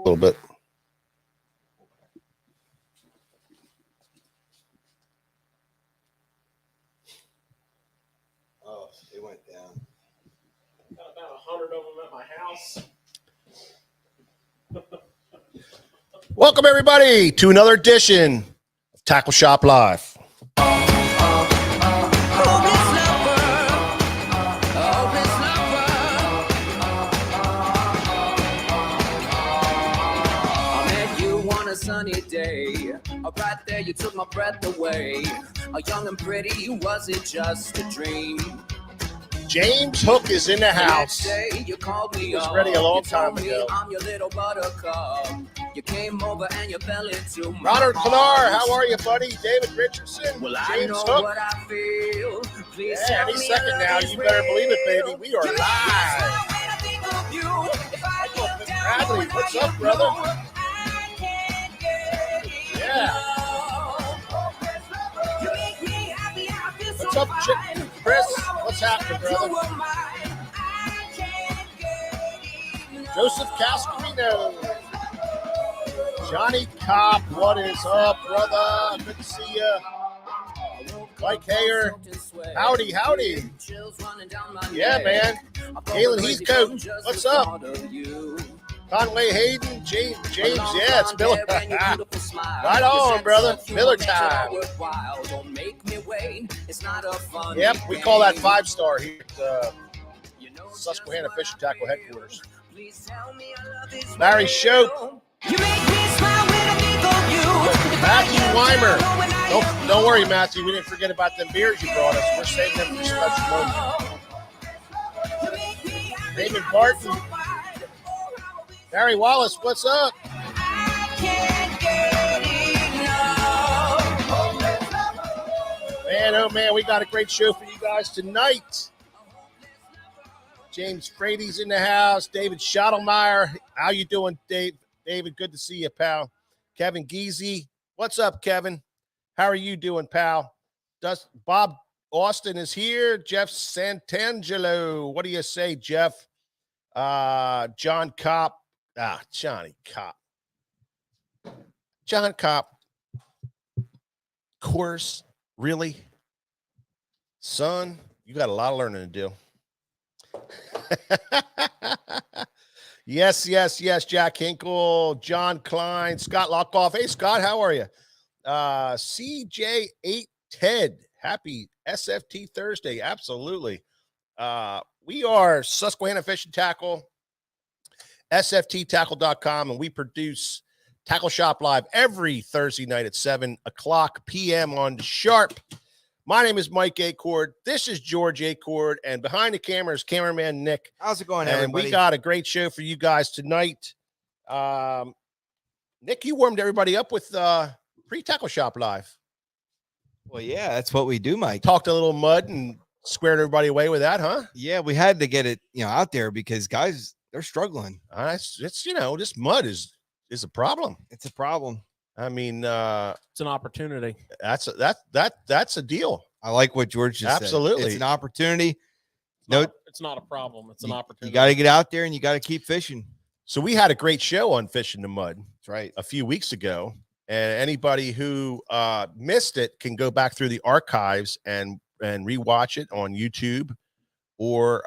little bit. Oh, it went down. Got about 100 of them at my house. Welcome, everybody, to another edition of Tackle Shop Live. Sunny day, right there you took my breath away. Young and pretty, was it just a dream? James Hook is in the house. You called me, he was ready a long time ago. I'm your little buttercup. You came over and you fell into my Ronald Clanar, how are you, buddy? David Richardson, well, James I know Hook. what I feel. Please Yeah, tell any me second now, you better believe it, baby. We are live. Bradley, what's up, brother? Yeah. What's up, Chris? What's happening, brother? Joseph Cascarino. Johnny Kopp, what is up, brother? Good to see you. Mike Hayer. Howdy, howdy. Yeah, man. Galen Heathcote, what's up? Conway Hayden, James, yeah, it's Miller. Right on, brother. Miller time. Yep, we call that 5-star here at Susquehanna Fishing Tackle headquarters. Larry Shope. Matthew Weimer. Don't worry, Matthew. We didn't forget about them beers you brought us. We're saving them for special moments. Raymond Barton. Barry Wallace, what's up? Man, oh man, we got a great show for you guys tonight. James Frady's in the house. David Schottlemeyer. How you doing, Dave? David, good to see you, pal. Kevin Geezy. What's up, Kevin? How are you doing, pal? Bob Austin is here. Jeff Santangelo. What do you say, Jeff? John Kopp. Johnny Kopp. John Kopp. Course, really? Son, you got a lot of learning to do. Yes. Jack Hinkle, John Klein, Scott Lockoff. Hey, Scott, how are you? CJ8 Ted. Happy SFT Thursday. Absolutely. We are Susquehanna Fishing Tackle, sfttackle.com, and we produce Tackle Shop Live every Thursday night at 7 o'clock p.m. on the sharp. My name is Mike Acord. This is George Acord, and behind the camera is cameraman Nick. How's it going, and everybody? We got a great show for you guys tonight. Nick, you warmed everybody up with pre-Tackle Shop Live. Well, yeah, that's what we do, Mike. Talked a little mud and squared everybody away with that, huh? Yeah, we had to get it, out there because guys, they're struggling. It's this mud is a problem. It's a problem. I mean, it's an opportunity. That's a deal. I like what George just Absolutely. said. It's an opportunity. It's not a problem. It's an opportunity. You got to get out there and you got to keep fishing. So we had a great show on Fishing the Mud. That's right. A few weeks ago, and anybody who missed it can go back through the archives and rewatch it on YouTube, or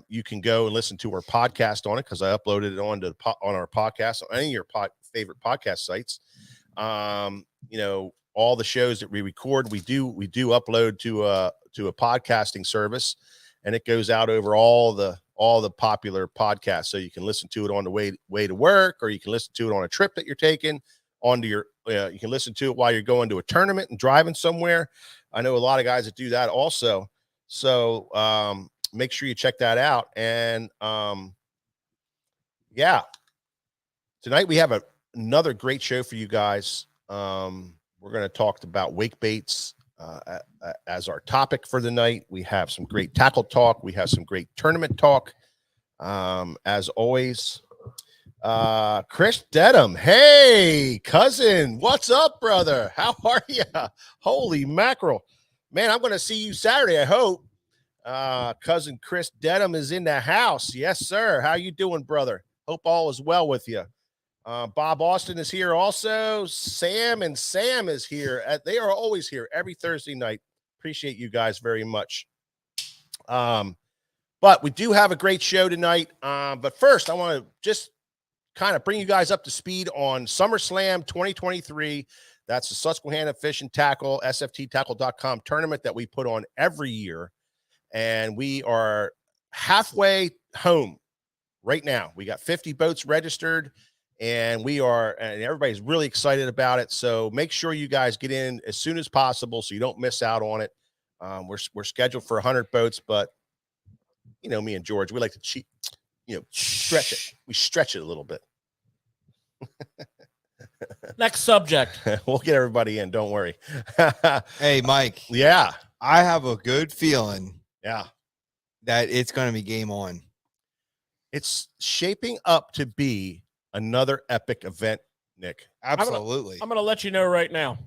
you can go and listen to our podcast on it because I uploaded it on our podcast on any of your favorite podcast sites. All the shows that we record, we do upload to a podcasting service, and it goes out over all the popular podcasts. So you can listen to it on the way to work, or you can listen to it on a trip that you're taking onto your, you can listen to it while you're going to a tournament and driving somewhere. I know a lot of guys that do that also. So, make sure you check that out. And, tonight we have another great show for you guys. We're going to talk about wake baits as our topic for the night. We have some great tackle talk. We have some great tournament talk. As always, Chris Dedham. Hey, cousin. What's up, brother? How are you? Holy mackerel. Man, I'm going to see you Saturday, I hope. Cousin Chris Dedham is in the house. Yes, sir. How you doing, brother? Hope all is well with you. Bob Austin is here also. Sam is here. They are always here every Thursday night. Appreciate you guys very much. But we do have a great show tonight. But first, I want to just kind of bring you guys up to speed on SummerSlam 2023. That's the Susquehanna Fish and Tackle, sfttackle.com tournament that we put on every year. And we are halfway home right now. We got 50 boats registered, and everybody's really excited about it. So make sure you guys get in as soon as possible so you don't miss out on it. We're scheduled for 100 boats, but you know, me and George, we like to cheat, stretch it. We stretch it a little bit. Next subject. We'll get everybody in. Don't worry. Hey, Mike. Yeah. I have a good feeling Yeah. that it's going to be game on. It's shaping up to be another epic event, Nick. Absolutely. I'm going to let you know right now.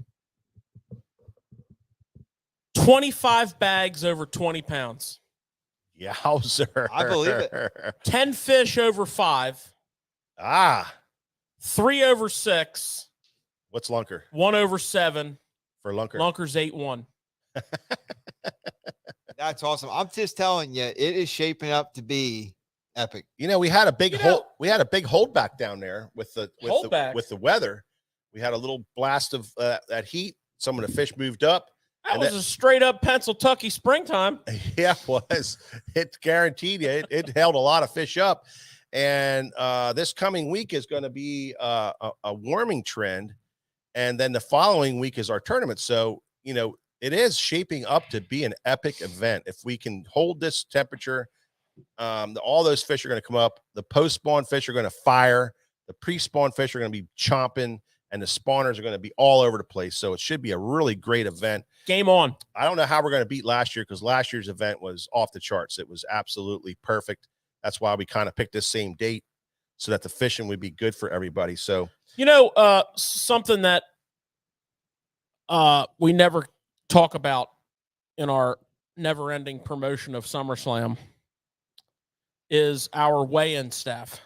25 bags over 20 pounds. Yowzer. I believe it. 10 fish over 5. 3 over 6. What's Lunker 1 over 7. for Lunker? Lunker's 8-1. That's awesome. I'm just telling you, it is shaping up to be epic. You know, we had a big holdback down there with the weather. We had a little blast of that heat. Some of the fish moved up. That was a straight up Pennsylvania springtime. Yeah, it was. It guaranteed you. It held a lot of fish up. And this coming week is going to be a warming trend. And then the following week is our tournament. So, you know, it is shaping up to be an epic event. If we can hold this temperature, all those fish are going to come up. The post-spawn fish are going to fire. The pre-spawn fish are going to be chomping. And the spawners are going to be all over the place. So it should be a really great event. Game on. I don't know how we're going to beat last year because last year's event was off the charts. It was absolutely perfect. That's why we kind of picked this same date so that the fishing would be good for everybody. So, you know, something that we never talk about in our never-ending promotion of SummerSlam is our weigh-in staff.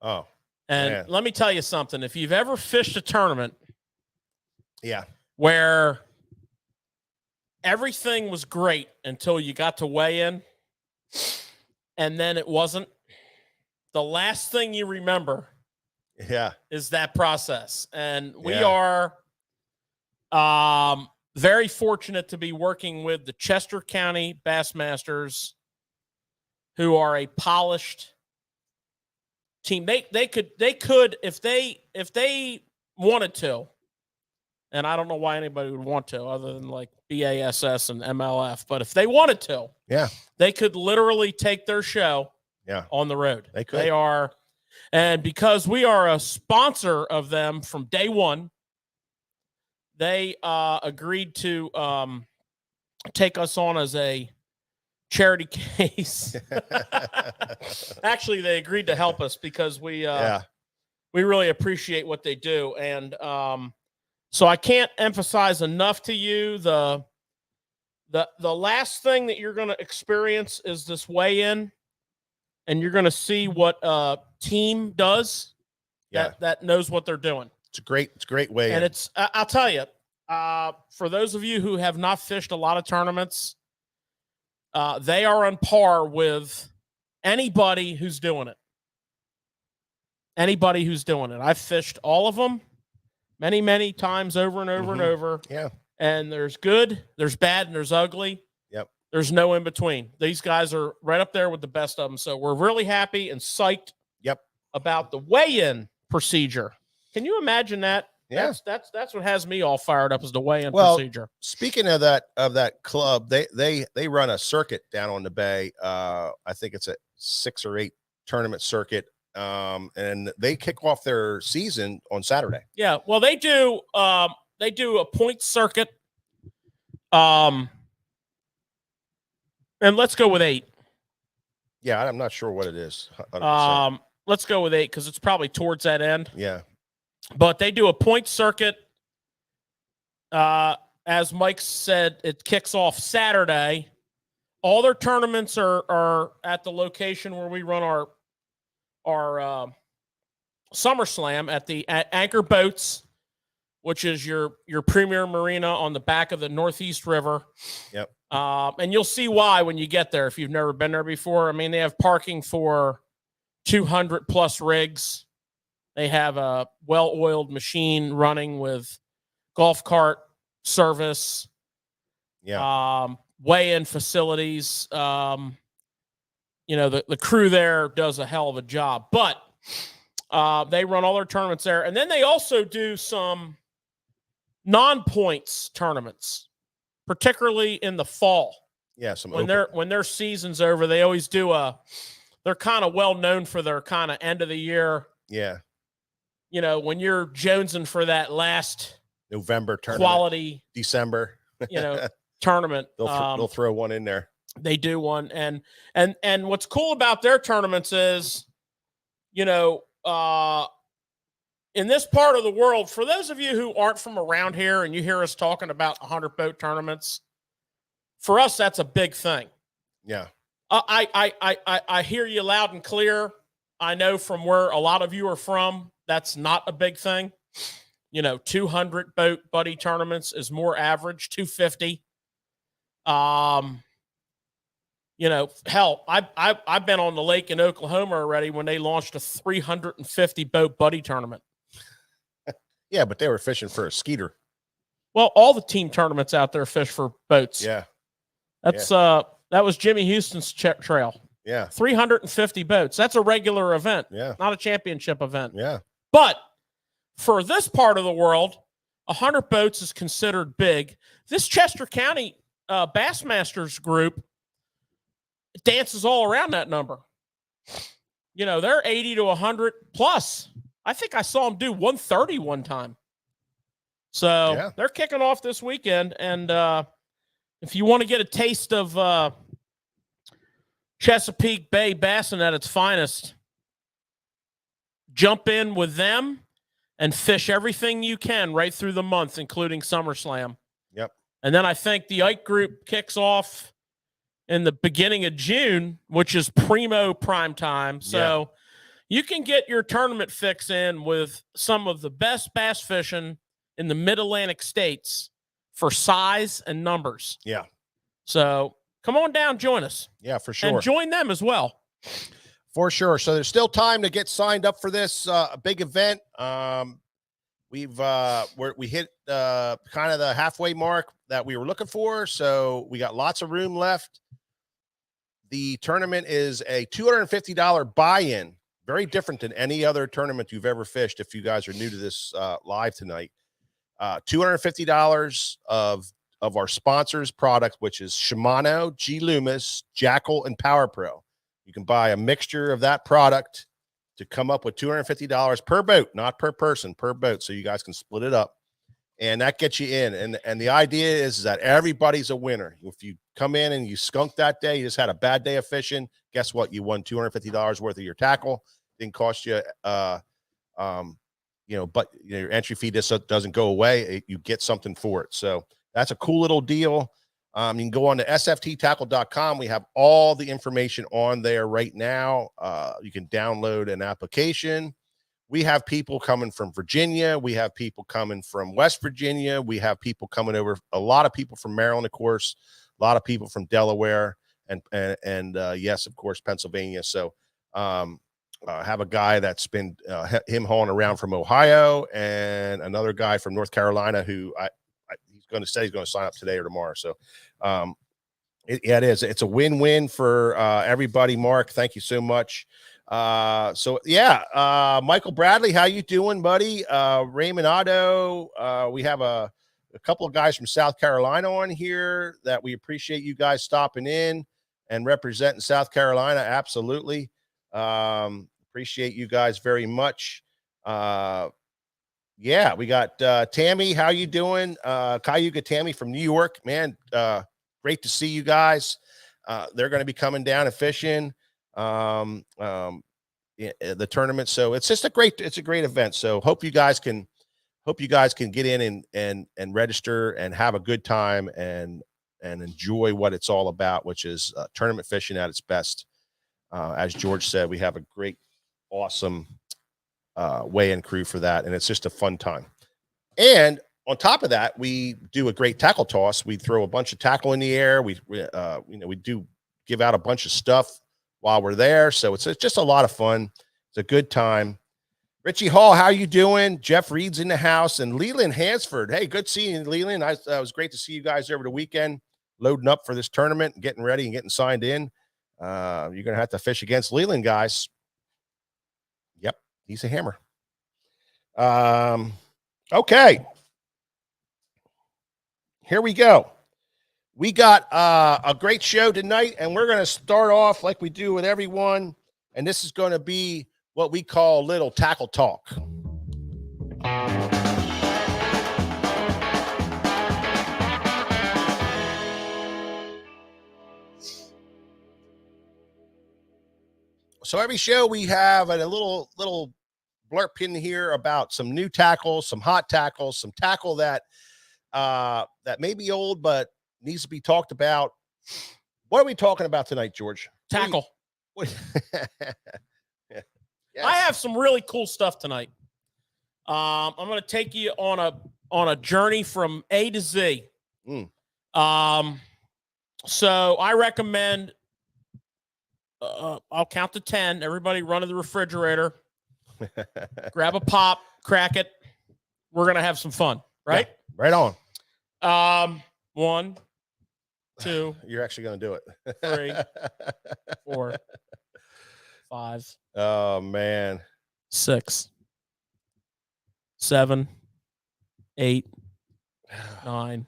oh, And man. let me tell you something. If you've ever fished a tournament Yeah. where everything was great until you got to weigh in and then it wasn't, the last thing you remember Yeah. is that process. And we Yeah. are very fortunate to be working with the Chester County Bassmasters, who are a polished team. They could if they wanted to, and I don't know why anybody would want to other than like BASS and MLF, but if they wanted to, Yeah. they could literally take their show Yeah. on the road. They could. They are, and because we are a sponsor of them from day one, they agreed to take us on as a charity case. Actually, they agreed to help us because we really appreciate what they do. And so I can't emphasize enough to you the last thing that you're going to experience is this weigh-in, and you're going to see what a team does that knows what they're doing. It's a great way. And it's I'll tell you, for those of you who have not fished a lot of tournaments, they are on par with anybody who's doing it. Anybody who's doing it. I've fished all of them many, many times over and over and over. Yeah. And there's good, there's bad, and there's ugly. Yep. There's no in between. These guys are right up there with the best of them. So we're really happy and psyched about the weigh-in procedure. Can you imagine that? Yeah. That's what has me all fired up is the weigh-in Well, procedure. Speaking of that club, they run a circuit down on the bay. I think it's a 6 or 8 tournament circuit. And they kick off their season on Saturday. Yeah, well, they do a point circuit. And let's go with 8. Yeah, I'm not sure what it is. 100%. Let's go with 8 because it's probably towards that end. Yeah. But they do a point circuit. As Mike said, it kicks off Saturday. All their tournaments are at the location where we run our SummerSlam at Anchor Boats, which is your premier marina on the back of the Northeast River. Yep. And you'll see why when you get there if you've never been there before. I mean, they have parking for 200 plus rigs. They have a well-oiled machine running with golf cart service. Yeah. Weigh-in facilities. The crew there does a hell of a job. But they run all their tournaments there. And then they also do some non-points tournaments, particularly in the fall. Yeah. When their season's over, they always do they're kind of well known for their kind of end of the year. Yeah. When you're jonesing for that last November tournament, quality, December, tournament, they'll throw one in there. They do one. And what's cool about their tournaments is, in this part of the world, for those of you who aren't from around here and you hear us talking about 100 boat tournaments, for us, that's a big thing. Yeah. I hear you loud and clear. I know from where a lot of you are from, that's not a big thing. 200 boat buddy tournaments is more average, 250. Hell, I've been on the lake in Oklahoma already when they launched a 350 boat buddy tournament. Yeah, but they were fishing for a skeeter. Well, all the team tournaments out there fish for boats. Yeah. That's that was Jimmy Houston's trail. Yeah. 350 boats. That's a regular event. Yeah. Not a championship event. Yeah. But for this part of the world, 100 boats is considered big. This Chester County Bassmasters group dances all around that number. They're 80 to 100 plus. I think I saw them do 130 one time. So They're kicking off this weekend. And if you want to get a taste of Chesapeake Bay bassing at its finest, jump in with them and fish everything you can right through the month, including SummerSlam. Yep. And then I think the Ike Group kicks off in the beginning of June, which is primo prime time. So you can get your tournament fix in with some of the best bass fishing in the mid-Atlantic states for size and numbers. Yeah. So come on down, join us. Yeah, for sure. And join them as well. For sure. So there's still time to get signed up for this big event. We hit kind of the halfway mark that we were looking for. So we got lots of room left. The tournament is a $250 buy-in, very different than any other tournament you've ever fished. If you guys are new to this live tonight, $250 of our sponsors' product, which is Shimano, G Loomis, Jackal, and Power Pro. You can buy a mixture of that product to come up with $250 per boat, not per person, per boat. So you guys can split it up, and that gets you in. And the idea is that everybody's a winner. If you come in and you skunked that day, you just had a bad day of fishing, guess what? You won $250 worth of your tackle. Didn't cost you, but your entry fee just doesn't go away. You get something for it. So that's a cool little deal. You can go on to sfttackle.com. We have all the information on there right now. You can download an application. We have people coming from Virginia. We have people coming from West Virginia. We have people coming over, a lot of people from Maryland, of course, a lot of people from Delaware, and yes, of course, Pennsylvania. So have a guy that's been him hauling around from Ohio, and another guy from North Carolina who he's going to say he's going to sign up today or tomorrow. So it is. It's a win-win for everybody. Mark, thank you so much. Michael Bradley, how you doing, buddy? Raymond Otto. We have a couple of guys from South Carolina on here that we appreciate you guys stopping in and representing South Carolina. Absolutely. Appreciate you guys very much. We got Tammy. How you doing? Cayuga Tammy from New York, man. Great to see you guys. They're going to be coming down and fishing the tournament. So it's just a great event. So hope you guys can get in and register and have a good time and enjoy what it's all about, which is tournament fishing at its best. As George said, we have a great, awesome weigh-in crew for that, and it's just a fun time. And on top of that, we do a great tackle toss. We throw a bunch of tackle in the air. We do give out a bunch of stuff while we're there, so it's just a lot of fun. It's a good time. Richie Hall, how you doing? Jeff Reed's in the house, and Leland Hansford. Hey, good seeing you, Leland. It was great to see you guys over the weekend, loading up for this tournament and getting ready and getting signed in. You're going to have to fish against Leland, guys. Yep, he's a hammer. Okay. Here we go. We got a great show tonight, and we're going to start off like we do with everyone, and this is going to be what we call little tackle talk. So every show we have a little blurb in here about some new tackles, some hot tackles, some tackle that may be old but needs to be talked about. What are we talking about tonight, George? Tackle. Yes. I have some really cool stuff tonight. I'm going to take you on a journey from A to Z. So I recommend. I'll count to 10. Everybody, run to the refrigerator, grab a pop, crack it. We're gonna have some fun, right? Yeah, right on. 1, 2. You're actually gonna do it. 3, 4, 5. Oh man. 6, 7, 8, 9,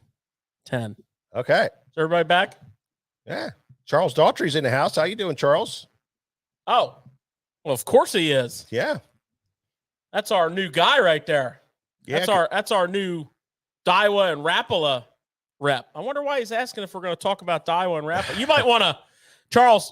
10. Okay. Is everybody back? Yeah. Charles Daughtry's in the house. How you doing, Charles? Oh, well, of course he is. Yeah. That's our new guy right there. Yeah. That's our new Daiwa and Rapala rep. I wonder why he's asking if we're going to talk about Daiwa and Rapala. You might want to, Charles,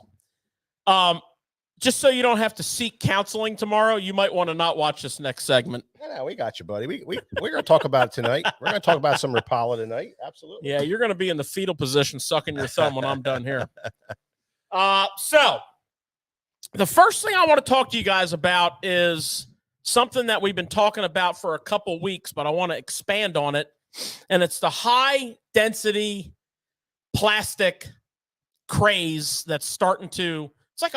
just so you don't have to seek counseling tomorrow, you might want to not watch this next segment. No, we got you, buddy. We're going to talk about it tonight. We're going to talk about some Rapala tonight. Absolutely. Yeah, you're going to be in the fetal position sucking your thumb when I'm done here. So the first thing I want to talk to you guys about is something that we've been talking about for a couple weeks, but I want to expand on it. And it's the high density plastic craze that's starting to, it's like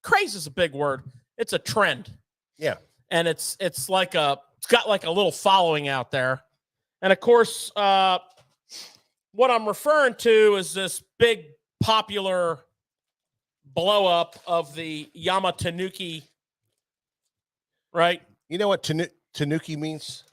craze is a big word. It's a trend. Yeah. And it's got like a little following out there. And of course, what I'm referring to is this big popular blow up of the Yamatanuki, right? You know what Tanuki means?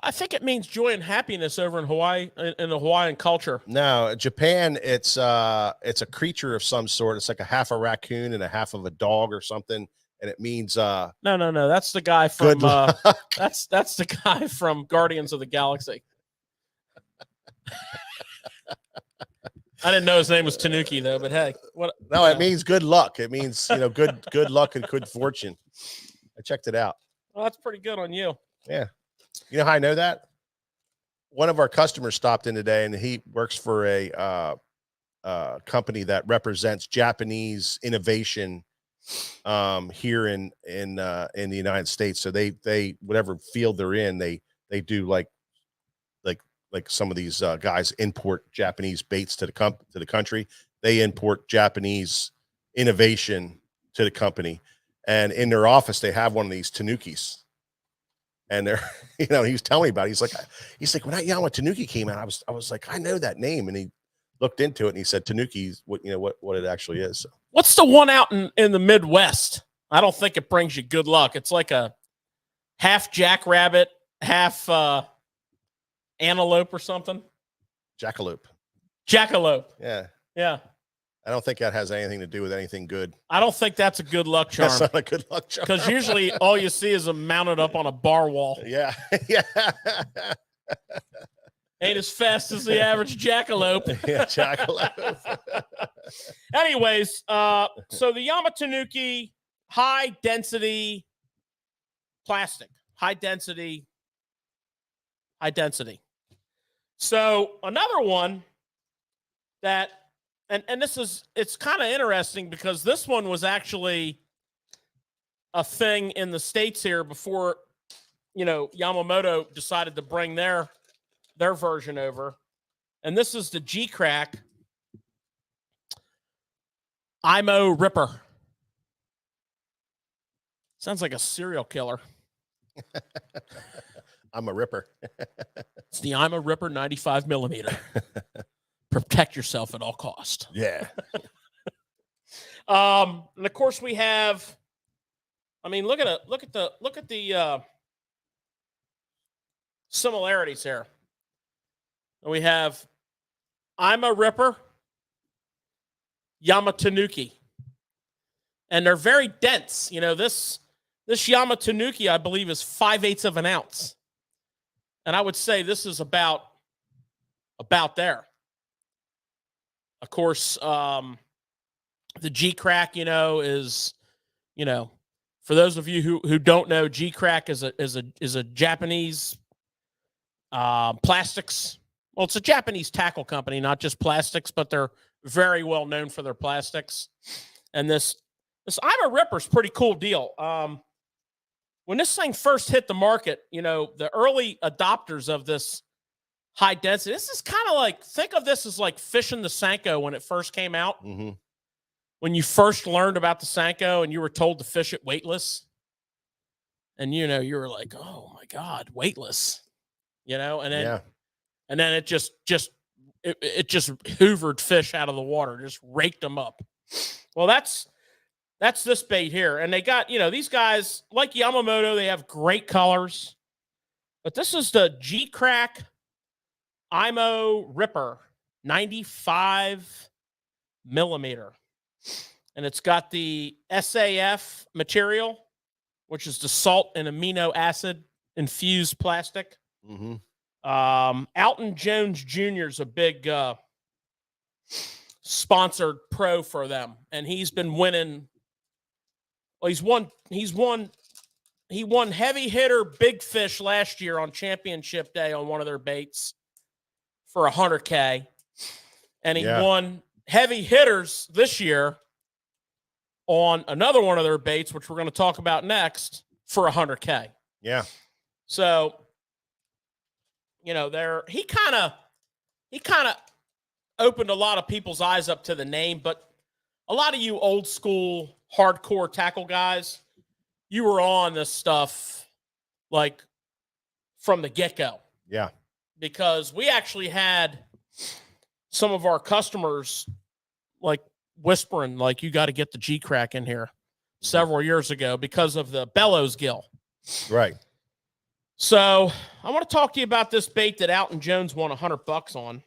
I think it means joy and happiness over in Hawaii, in the Hawaiian culture. No, Japan, it's a creature of some sort. It's like a half a raccoon and a half of a dog or something. And it means no. That's the guy from good luck. that's the guy from Guardians of the Galaxy. I didn't know his name was Tanuki though, but hey, what? No, it means good luck. It means good luck and good fortune. I checked it out. Well, that's pretty good on you. Yeah. You know how I know that? One of our customers stopped in today, and he works for a company that represents Japanese innovation here in the United States. So they whatever field they're in, they do like some of these guys import Japanese baits to the country. They import Japanese innovation to the company, and in their office they have one of these Tanukis. And they're, he was telling me about it. He's like, when that Yama Tanuki came out, I was like, I know that name. And he looked into it and he said, Tanuki's what it actually is. So. What's the one out in the Midwest? I don't think it brings you good luck. It's like a half jackrabbit, half antelope or something. Jackalope. Jackalope. Yeah. Yeah. I don't think that has anything to do with anything good. I don't think that's a good luck charm. That's not a good luck charm. Because usually all you see is them mounted up on a bar wall. Yeah. Yeah. Ain't as fast as the average jackalope. Yeah, jackalope. Anyways, so the Yamatanuki, high density plastic, high density. So another one that, and this is, it's kind of interesting because this one was actually a thing in the States here before, Yamamoto decided to bring their version over. And this is the G-Crack IMO Ripper. Sounds like a serial killer. I'm a ripper. It's the IMO Ripper 95 millimeter. Protect yourself at all cost. Yeah. And of course we have, look at the similarities here. We have IMO Ripper, Yamatanuki, and they're very dense. This Yamatanuki, I believe, is 5/8 of an ounce. And I would say this is about there. Of course, the G-Crack, is, for those of you who don't know, G-Crack is a Japanese plastics. Well, it's a Japanese tackle company, not just plastics, but they're very well known for their plastics. And this IMO Ripper is pretty cool deal. When this thing first hit the market, the early adopters of this high density, this is kind of like, think of this as like fishing the Senko when it first came out. Mm-hmm. When you first learned about the Senko and you were told to fish it weightless. And, you were like, oh my God, weightless, and then it just hoovered fish out of the water, just raked them up. Well, that's this bait here. And they got, these guys like Yamamoto, they have great colors, but this is the G-Crack IMO Ripper 95 millimeter. And it's got the SAF material, which is the salt and amino acid infused plastic. Mm-hmm. Alton Jones Jr. is a big sponsored pro for them, and he's been winning. Well, he won heavy hitter big fish last year on championship day on one of their baits for $100K, and he won heavy hitters this year on another one of their baits, which we're going to talk about next, for $100K. Yeah. So, he kind of opened a lot of people's eyes up to the name, but a lot of you old school hardcore tackle guys, you were on this stuff like from the get-go. Yeah. Because we actually had some of our customers like whispering, like, you got to get the G-Crack in here several years ago because of the bellows gill. Right. So I want to talk to you about this bait that Alton Jones won $100 on.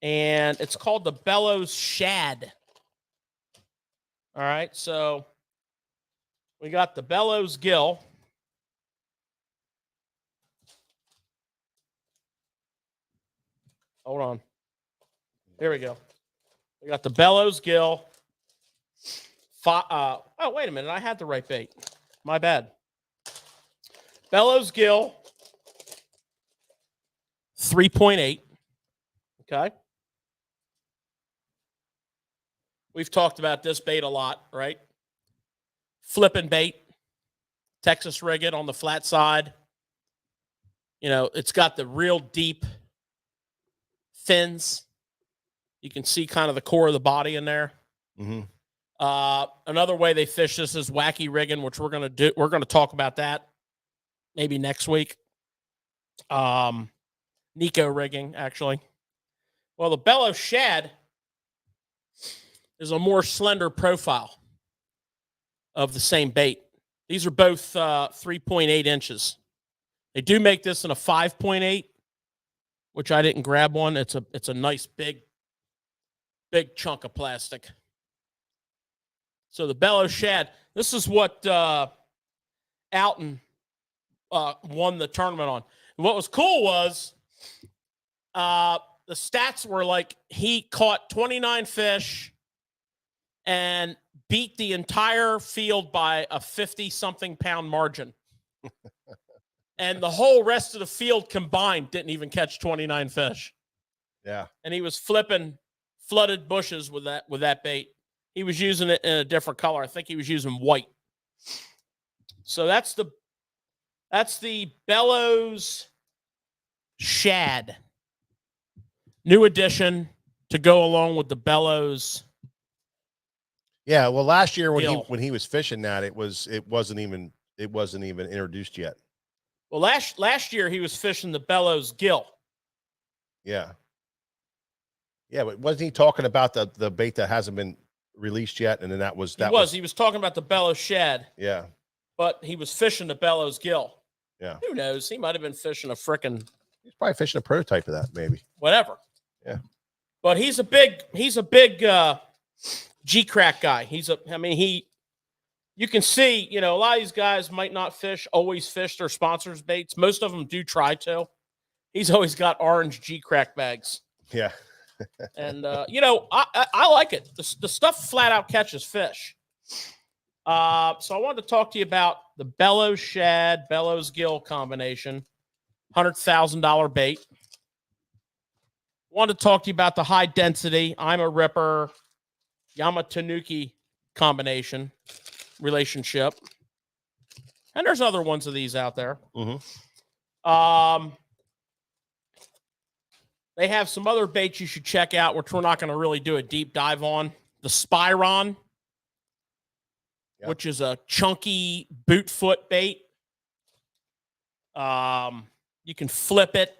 And it's called the Bellows Shad. All right. So we got the bellows gill. Hold on. Here we go. We got the bellows gill. Oh, wait a minute. I had the right bait. My bad. Bellows gill. 3.8. Okay. We've talked about this bait a lot, right? Flipping bait. Texas Rigget on the flat side. It's got the real deep fins. You can see kind of the core of the body in there. Mm-hmm. Another way they fish this is wacky rigging, which we're going to talk about that maybe next week. Nico rigging, actually. Well, the Bellows Shad is a more slender profile of the same bait. These are both 3.8 inches. They do make this in a 5.8, which I didn't grab one. It's a nice big chunk of plastic. So the Bellows Shad, this is what Alton won the tournament on. And what was cool was the stats were like he caught 29 fish and beat the entire field by a 50-something pound margin. And the whole rest of the field combined didn't even catch 29 fish. Yeah. And he was flipping flooded bushes with that bait. he was using it in a different color. I think he was using white. So that's the Bellows Shad. New addition to go along with the Bellows. Yeah, well, last year Gill. when he was fishing that, it wasn't even introduced yet. Well, last year he was fishing the Bellows Gill. Yeah. Yeah, but wasn't he talking about the bait that hasn't been released yet? And then He was talking about the Bellows Shad, yeah. but he was fishing the Bellows Gill. Yeah. Who knows? He might have been fishing a frickin' He's probably fishing a prototype of that, maybe. whatever. Yeah. But he's a big G-crack guy. You can see, a lot of these guys might not always fish their sponsors' baits. Most of them do try to. He's always got orange G-crack bags. Yeah. And, I like it. The stuff flat out catches fish. So I wanted to talk to you about the Bellows Shad, Bellows Gill combination, $100,000 bait. Wanted to talk to you about the high density, I'm a Ripper, Yamatanuki combination relationship. And there's other ones of these out there. Mm-hmm. They have some other baits you should check out, which we're not going to really do a deep dive on. The Spyron, which is a chunky boot foot bait. You can flip it.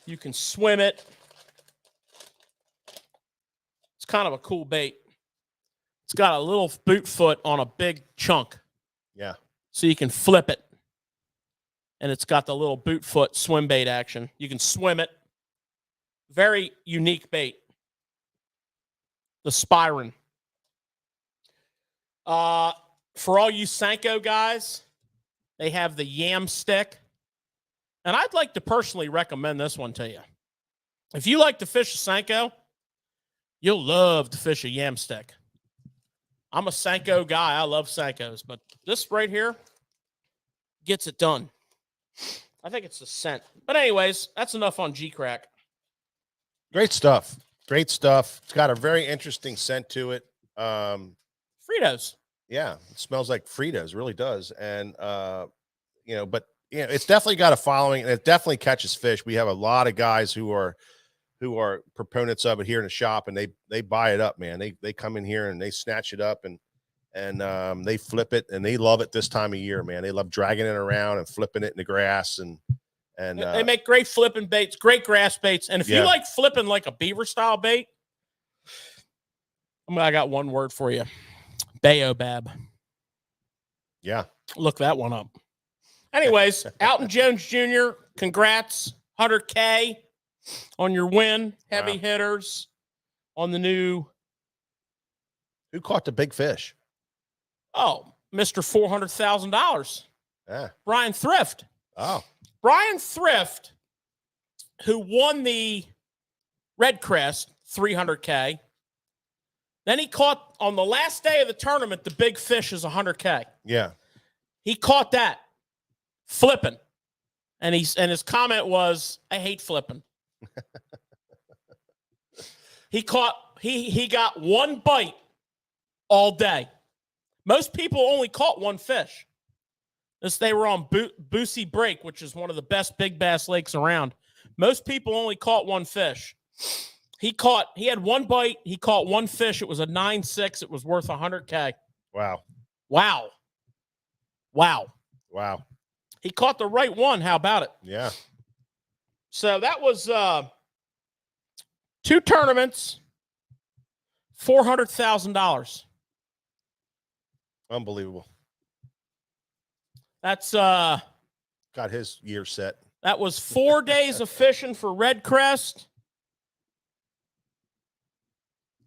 You can swim it. It's kind of a cool bait. It's got a little boot foot on a big chunk. Yeah. So you can flip it. And it's got the little boot foot swim bait action. You can swim it. Very unique bait. The Spyron. For all you Senko guys, they have the Yam Stick. And I'd like to personally recommend this one to you. If you like to fish a Senko, you'll love to fish a Yam Stick. I'm a Senko guy. I love Senkos. But this right here gets it done. I think it's the scent. But anyways, that's enough on G-Crack. Great stuff. Great stuff. It's got a very interesting scent to it. Fritos. Yeah, it smells like Fritos, really does. And it's definitely got a following, and it definitely catches fish. We have a lot of guys who are proponents of it here in the shop, and they buy it up, man. They come in here and they snatch it up and they flip it, and they love it this time of year, man. They love dragging it around and flipping it in the grass, and they make great flipping baits, great grass baits. And if you like flipping like a beaver style bait, I got one word for you. Baobab. Yeah. Look that one up. Anyways, Alton Jones Jr., congrats. 100K on your win. Heavy hitters on the new. Who caught the big fish? Oh, Mr. $400,000. Yeah. Brian Thrift. Oh. Brian Thrift, who won the Red Crest 300K. Then he caught on the last day of the tournament, the big fish is 100K. Yeah. He caught that flipping. And his comment was, I hate flipping. he got one bite all day. Most people only caught one fish. They were on Boosie Break, which is one of the best big bass lakes around. Most people only caught one fish. He had one bite. He caught one fish. It was a 9.6. It was worth 100K. Wow. He caught the right one. How about it? Yeah. So that was 2 tournaments, $400,000. Unbelievable. That's got his year set. That was 4 days of fishing for Red Crest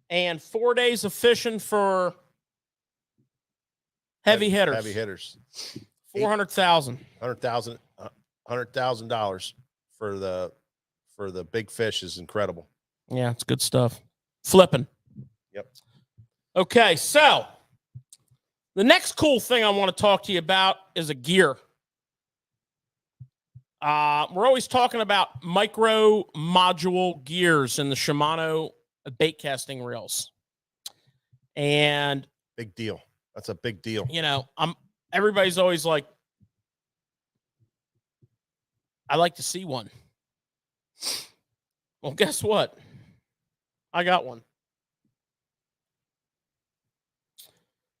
and 4 days of fishing for heavy hitters. Heavy hitters. $400,000. $100,000 for the big fish is incredible. Yeah, it's good stuff. Flipping. Yep. Okay, so the next cool thing I want to talk to you about is a gear. We're always talking about micro module gears in the Shimano bait casting reels. And Big deal. That's a big deal. you know, everybody's always like, I like to see one. Well, guess what? I got one.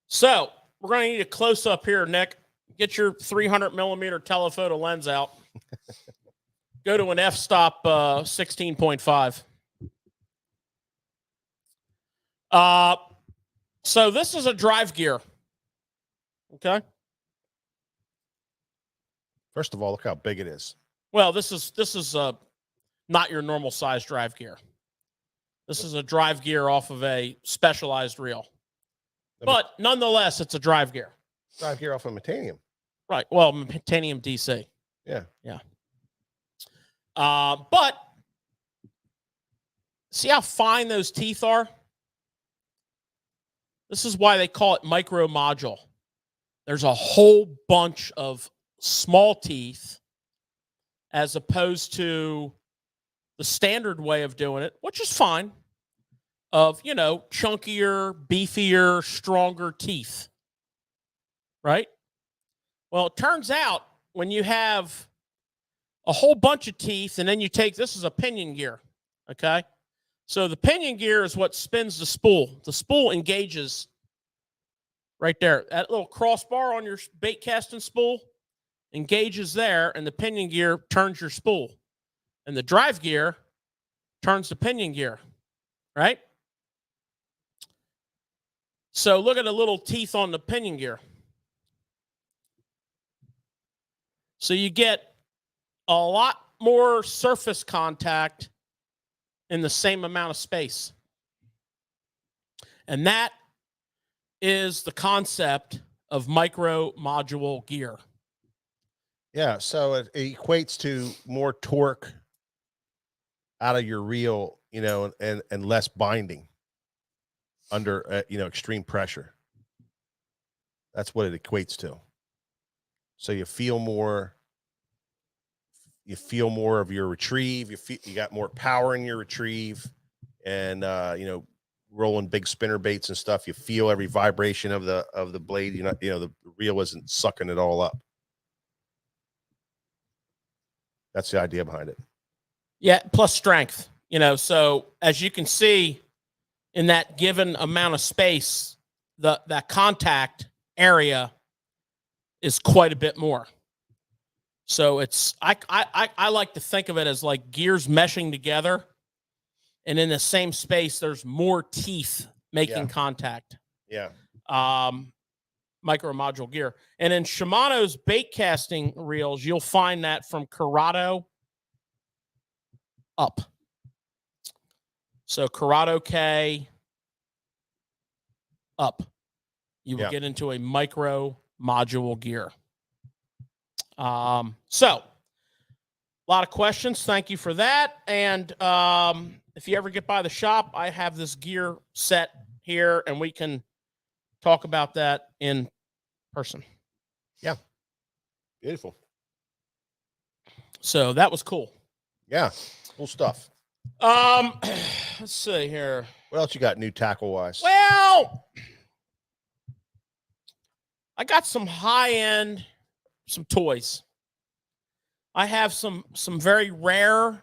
So we're going to need a close up here, Nick. Get your 300 millimeter telephoto lens out. Go to an f-stop 16.5. So this is a drive gear. Okay. First of all, look how big it is. Well, this is not your normal size drive gear. This is a drive gear off of a specialized reel. But nonetheless, it's a drive gear. Drive gear off of Metanium. Right. Well, Metanium DC. Yeah. Yeah. But see how fine those teeth are? This is why they call it micro module. There's a whole bunch of small teeth as opposed to the standard way of doing it, which is fine, of, you know, chunkier, beefier, stronger teeth. Right? Well, it turns out when you have a whole bunch of teeth and then you take, this is a pinion gear, okay? So the pinion gear is what spins the spool. The spool engages right there. That little crossbar on your bait casting spool engages there, and the pinion gear turns your spool. And the drive gear turns the pinion gear, right? So look at the little teeth on the pinion gear. So you get a lot more surface contact in the same amount of space. And that is the concept of micro module gear. Yeah. So it equates to more torque out of your reel, you know, and less binding under, you know, extreme pressure. That's what it equates to. So you feel more of your retrieve. You got more power in your retrieve, and you know, rolling big spinner baits and stuff. You feel every vibration of the blade. You know, the reel isn't sucking it all up. That's the idea behind it. Yeah, plus strength. You know, so as you can see, in that given amount of space, that contact area is quite a bit more. So it's I like to think of it as like gears meshing together, and in the same space, there's more teeth making contact. Yeah. Micro module gear. And in Shimano's bait casting reels, you'll find that from Curado up. So Curado K up. You will get into a micro module gear. So a lot of questions. Thank you for that. And if you ever get by the shop, I have this gear set here, and we can talk about that in person. Yeah. Beautiful. So that was cool. Yeah. Cool stuff. Let's see here. What else you got new tackle wise? Well, I got some high-end, some toys. I have some very rare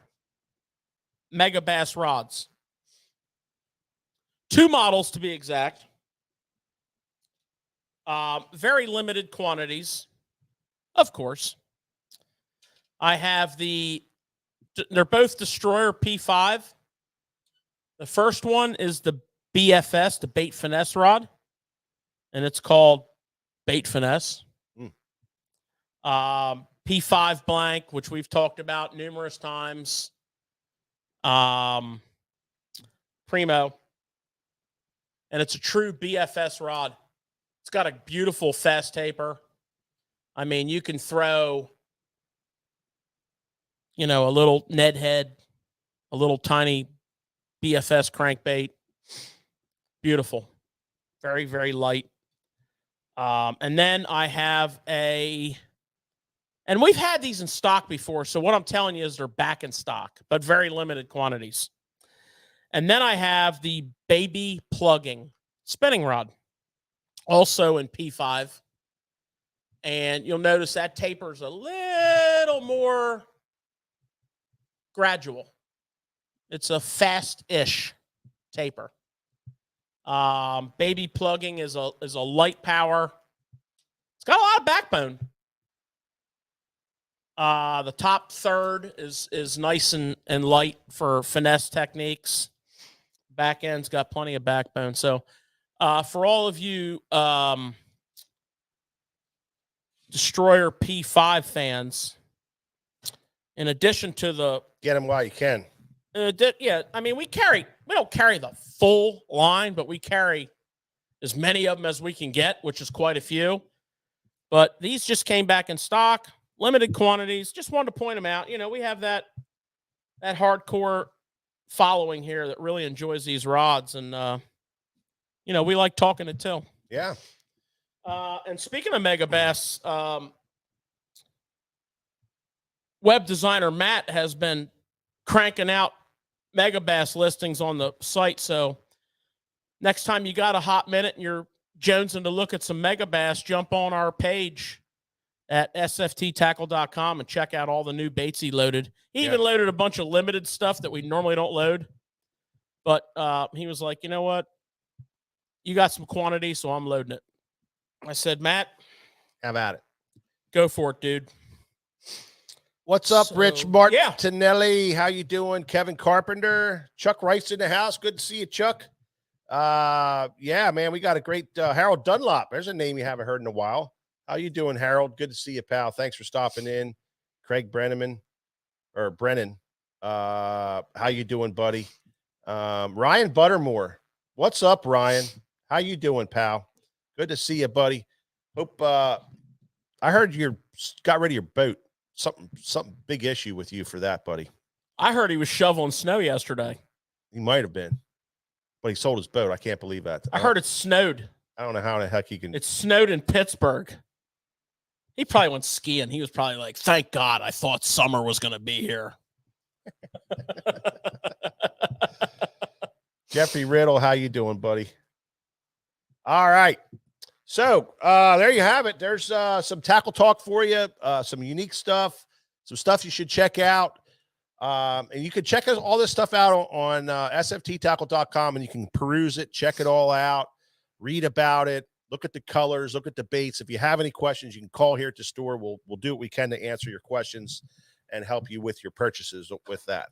Mega Bass rods. 2 models to be exact. Very limited quantities, of course. I have they're both Destroyer P5. The first one is the BFS, the Bait Finesse rod, and it's called Bait Finesse. P5 blank, which we've talked about numerous times. Primo. And it's a true BFS rod. It's got a beautiful fast taper. I mean, you can throw, you know, a little Ned head, a little tiny BFS crankbait. Beautiful. Very, very light. And then I have and we've had these in stock before. So what I'm telling you is they're back in stock, but very limited quantities. And then I have the Baby Plugging. spinning rod, also in P5. And you'll notice that tapers a little more gradual. It's a fast-ish taper. Baby plugging is a light power. It's got a lot of backbone. The top third is nice and light for finesse techniques. Back end's got plenty of backbone. So for all of you Destroyer P5 fans, in addition to the Get them while you can. yeah, I mean we don't carry the full line, but we carry as many of them as we can get, which is quite a few. But these just came back in stock, limited quantities. Just wanted to point them out. You know, we have that hardcore following here that really enjoys these rods, and you know, we like talking it too. Yeah. And speaking of Megabass, web designer Matt has been cranking out Megabass listings on the site. So next time you got a hot minute and you're jonesing to look at some Megabass, jump on our page at sfttackle.com and check out all the new baits he loaded. He even loaded a bunch of limited stuff that we normally don't load. But he was like, you know what? You got some quantity, so I'm loading it. I said, Matt, Have at it. go for it, dude. What's up, So, Rich Martinelli? How you doing? Kevin Carpenter, Chuck Rice in the house. Good to see you, Chuck. Yeah, man, we got a great Harold Dunlop. There's a name you haven't heard in a while. How you doing, Harold? Good to see you, pal. Thanks for stopping in. Craig Brennan. How you doing, buddy? Ryan Buttermore. What's up, Ryan? How you doing, pal? Good to see you, buddy. Hope I heard you got rid of your boat. Something big issue with you for that, buddy. I heard he was shoveling snow yesterday. He might have been, but he sold his boat. I can't believe that. I heard it snowed. I don't know how the heck he can. It snowed in Pittsburgh. He probably went skiing. He was probably like, thank God, I thought summer was going to be here. Jeffrey Riddle, how you doing, buddy? All right. So there you have it. There's some tackle talk for you, some unique stuff, some stuff you should check out. And you can check all this stuff out on sfttackle.com, and you can peruse it, check it all out, read about it, look at the colors, look at the baits. If you have any questions, you can call here at the store. We'll do what we can to answer your questions and help you with your purchases with that.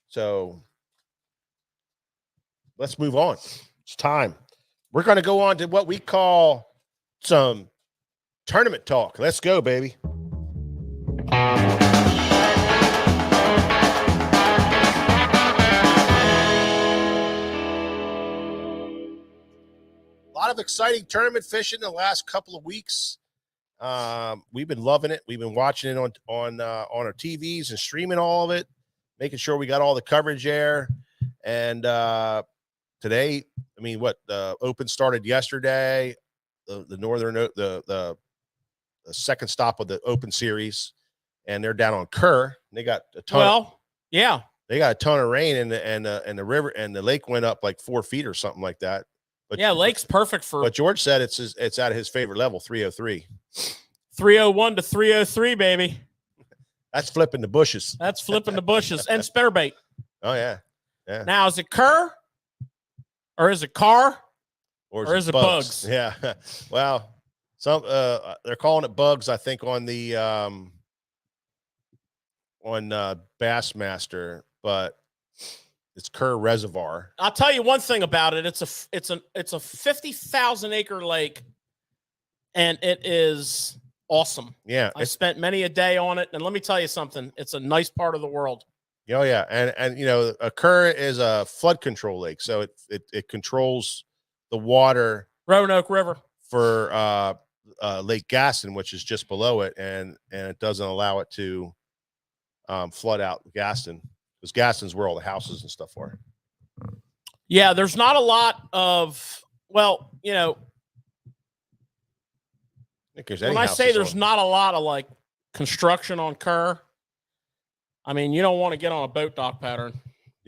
So let's move on. It's time. We're going to go on to what we call some tournament talk. Let's go, baby. A lot of exciting tournament fishing the last couple of weeks. We've been loving it. We've been watching it on our TVs and streaming all of it, making sure we got all the coverage there. And today, I mean, the Open started yesterday. The second stop of the Open Series, and they're down on Kerr. They got a ton. Yeah, they got a ton of rain, and the river and the lake went up like 4 feet or something like that. But yeah, lake's perfect for. But George said it's at his favorite level, 303. 301 to 303, baby. That's flipping the bushes. That's flipping the bushes and spinnerbait. Oh yeah. Now is it Kerr, or is it Carr, or is it bugs? Yeah. Well, some they're calling it bugs. I think on the Bassmaster, but it's Kerr Reservoir. I'll tell you one thing about it. It's a 50,000 acre lake, and it is awesome. Yeah. I spent many a day on it, and let me tell you something. It's a nice part of the world. Oh yeah, and you know, a Kerr is a flood control lake, so it controls the water. Roanoke River for Lake Gaston, which is just below it, and it doesn't allow it to flood out Gaston, because Gaston's where all the houses and stuff are. Yeah, there's not a lot of, well, you know, when I say there's not a lot of like construction on Kerr, I mean, you don't want to get on a boat dock pattern.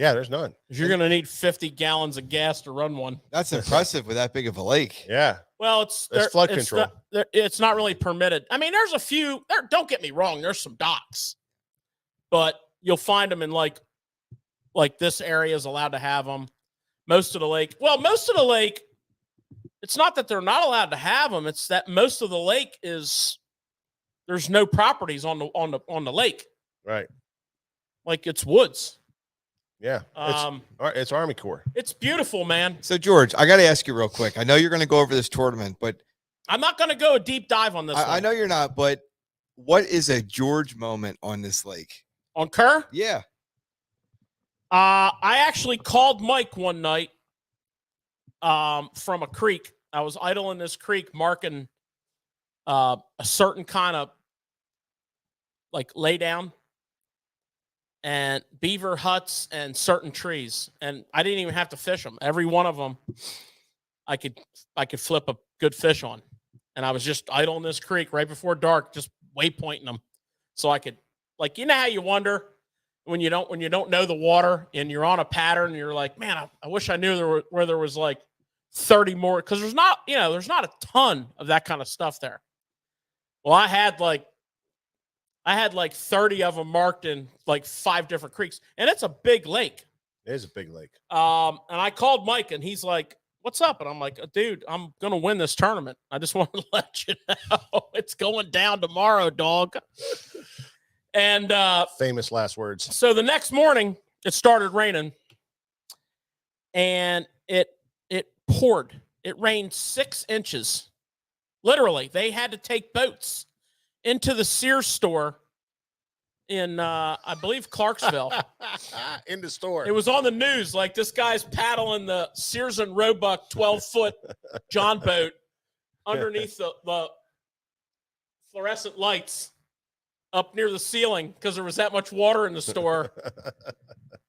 Yeah, there's none. 'Cause you're going to need 50 gallons of gas to run one. That's impressive with that big of a lake. Yeah. Well, it's There's flood it's control. it's not really permitted. I mean, there's a few. Don't get me wrong. There's some docks, but you'll find them in like this area is allowed to have them. Most of the lake. It's not that they're not allowed to have them. It's that most of the lake there's no properties on the lake. Right. Like it's woods. Yeah. It's Army Corps. It's beautiful, man. So, George, I got to ask you real quick. I know you're going to go over this tournament, but I'm not going to go a deep dive on this. I know you're not, but what is a George moment on this lake? On Kerr. Yeah. I actually called Mike one night from a creek. I was idle in this creek marking a certain kind of like lay down and beaver huts and certain trees. And I didn't even have to fish them. Every one of them I could flip a good fish on. And I was just idle in this creek right before dark, just waypointing them. So I could, like, you know how you wonder when you don't know the water and you're on a pattern and you're like, man, I wish I knew where there was like 30 more, because there's not a ton of that kind of stuff there. Well, I had like 30 of them marked in like 5 different creeks, and it's a big lake. It is a big lake. And I called Mike, and he's like, "What's up?" And I'm like, "Dude, I'm gonna win this tournament. I just want to let you know it's going down tomorrow, dog." And Famous last words. so the next morning, it started raining, and it poured. It rained 6 inches. Literally, they had to take boats into the Sears store in, I believe, Clarksville. In the store. It was on the news. Like, this guy's paddling the Sears and Roebuck 12-foot John boat underneath the fluorescent lights up near the ceiling because there was that much water in the store.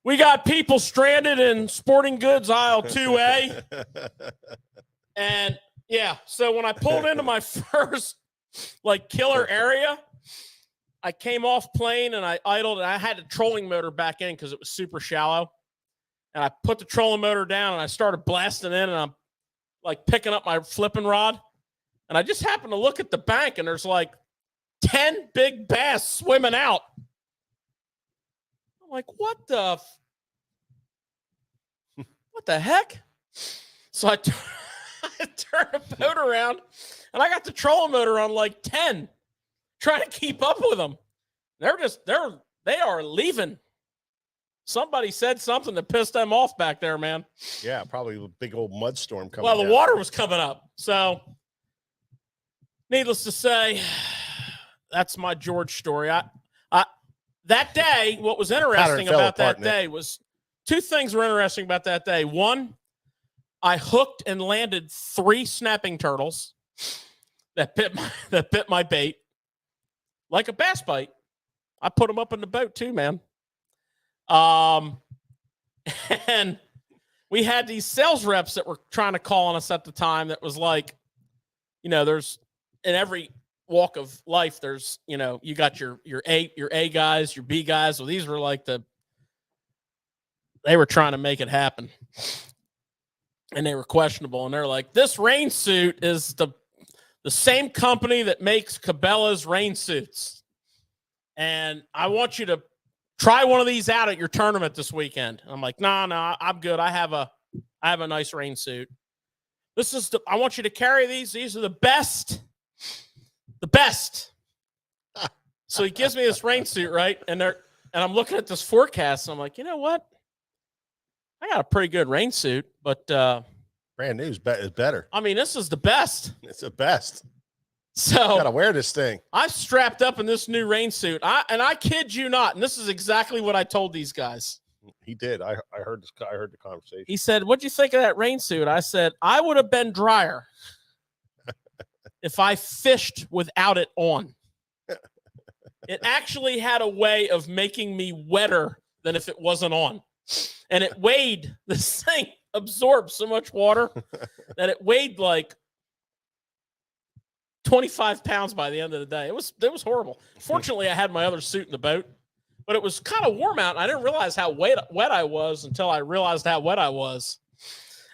We got people stranded in sporting goods aisle 2A. And yeah, so when I pulled into my first like killer area, I came off plane and I idled, and I had the trolling motor back in because it was super shallow. And I put the trolling motor down and I started blasting in, and I'm like picking up my flipping rod. And I just happened to look at the bank, and there's like 10 big bass swimming out. I'm like, what the heck? So I turned the boat around, and I got the trolling motor on like 10, trying to keep up with them. They are leaving. Somebody said something that pissed them off back there, man. Yeah, probably a big old mud storm coming. Well, the down. water was coming up. So, needless to say, that's my George story. That day, what was interesting fell about apart, that day was 2 things were interesting about that day. One, I hooked and landed 3 snapping turtles that bit my bait like a bass bite. I put them up in the boat too, man. And we had these sales reps that were trying to call on us at the time. That was like, there's in every walk of life, there's, you got your A guys, your B guys. Well, these were like they were trying to make it happen, and they were questionable. And they're like, this rain suit is the same company that makes Cabela's rain suits, and I want you to try one of these out at your tournament this weekend. I'm like, no, I'm good. I have a nice rain suit. I want you to carry these. These are the best. So he gives me this rain suit, right? And I'm looking at this forecast. And I'm like, you know what? I got a pretty good rain suit, but Brand new is better. I mean, this is the best. It's the best. So Gotta wear this thing. I'm strapped up in this new rain suit. I kid you not. And this is exactly what I told these guys. He did. I heard the conversation. He said, what'd you think of that rain suit? I said, I would have been drier if I fished without it on. It actually had a way of making me wetter than if it wasn't on. And it weighed, this thing absorbed so much water that it weighed like 25 pounds by the end of the day. It was horrible. Fortunately, I had my other suit in the boat, but it was kind of warm out. And I didn't realize how wet I was until I realized how wet I was.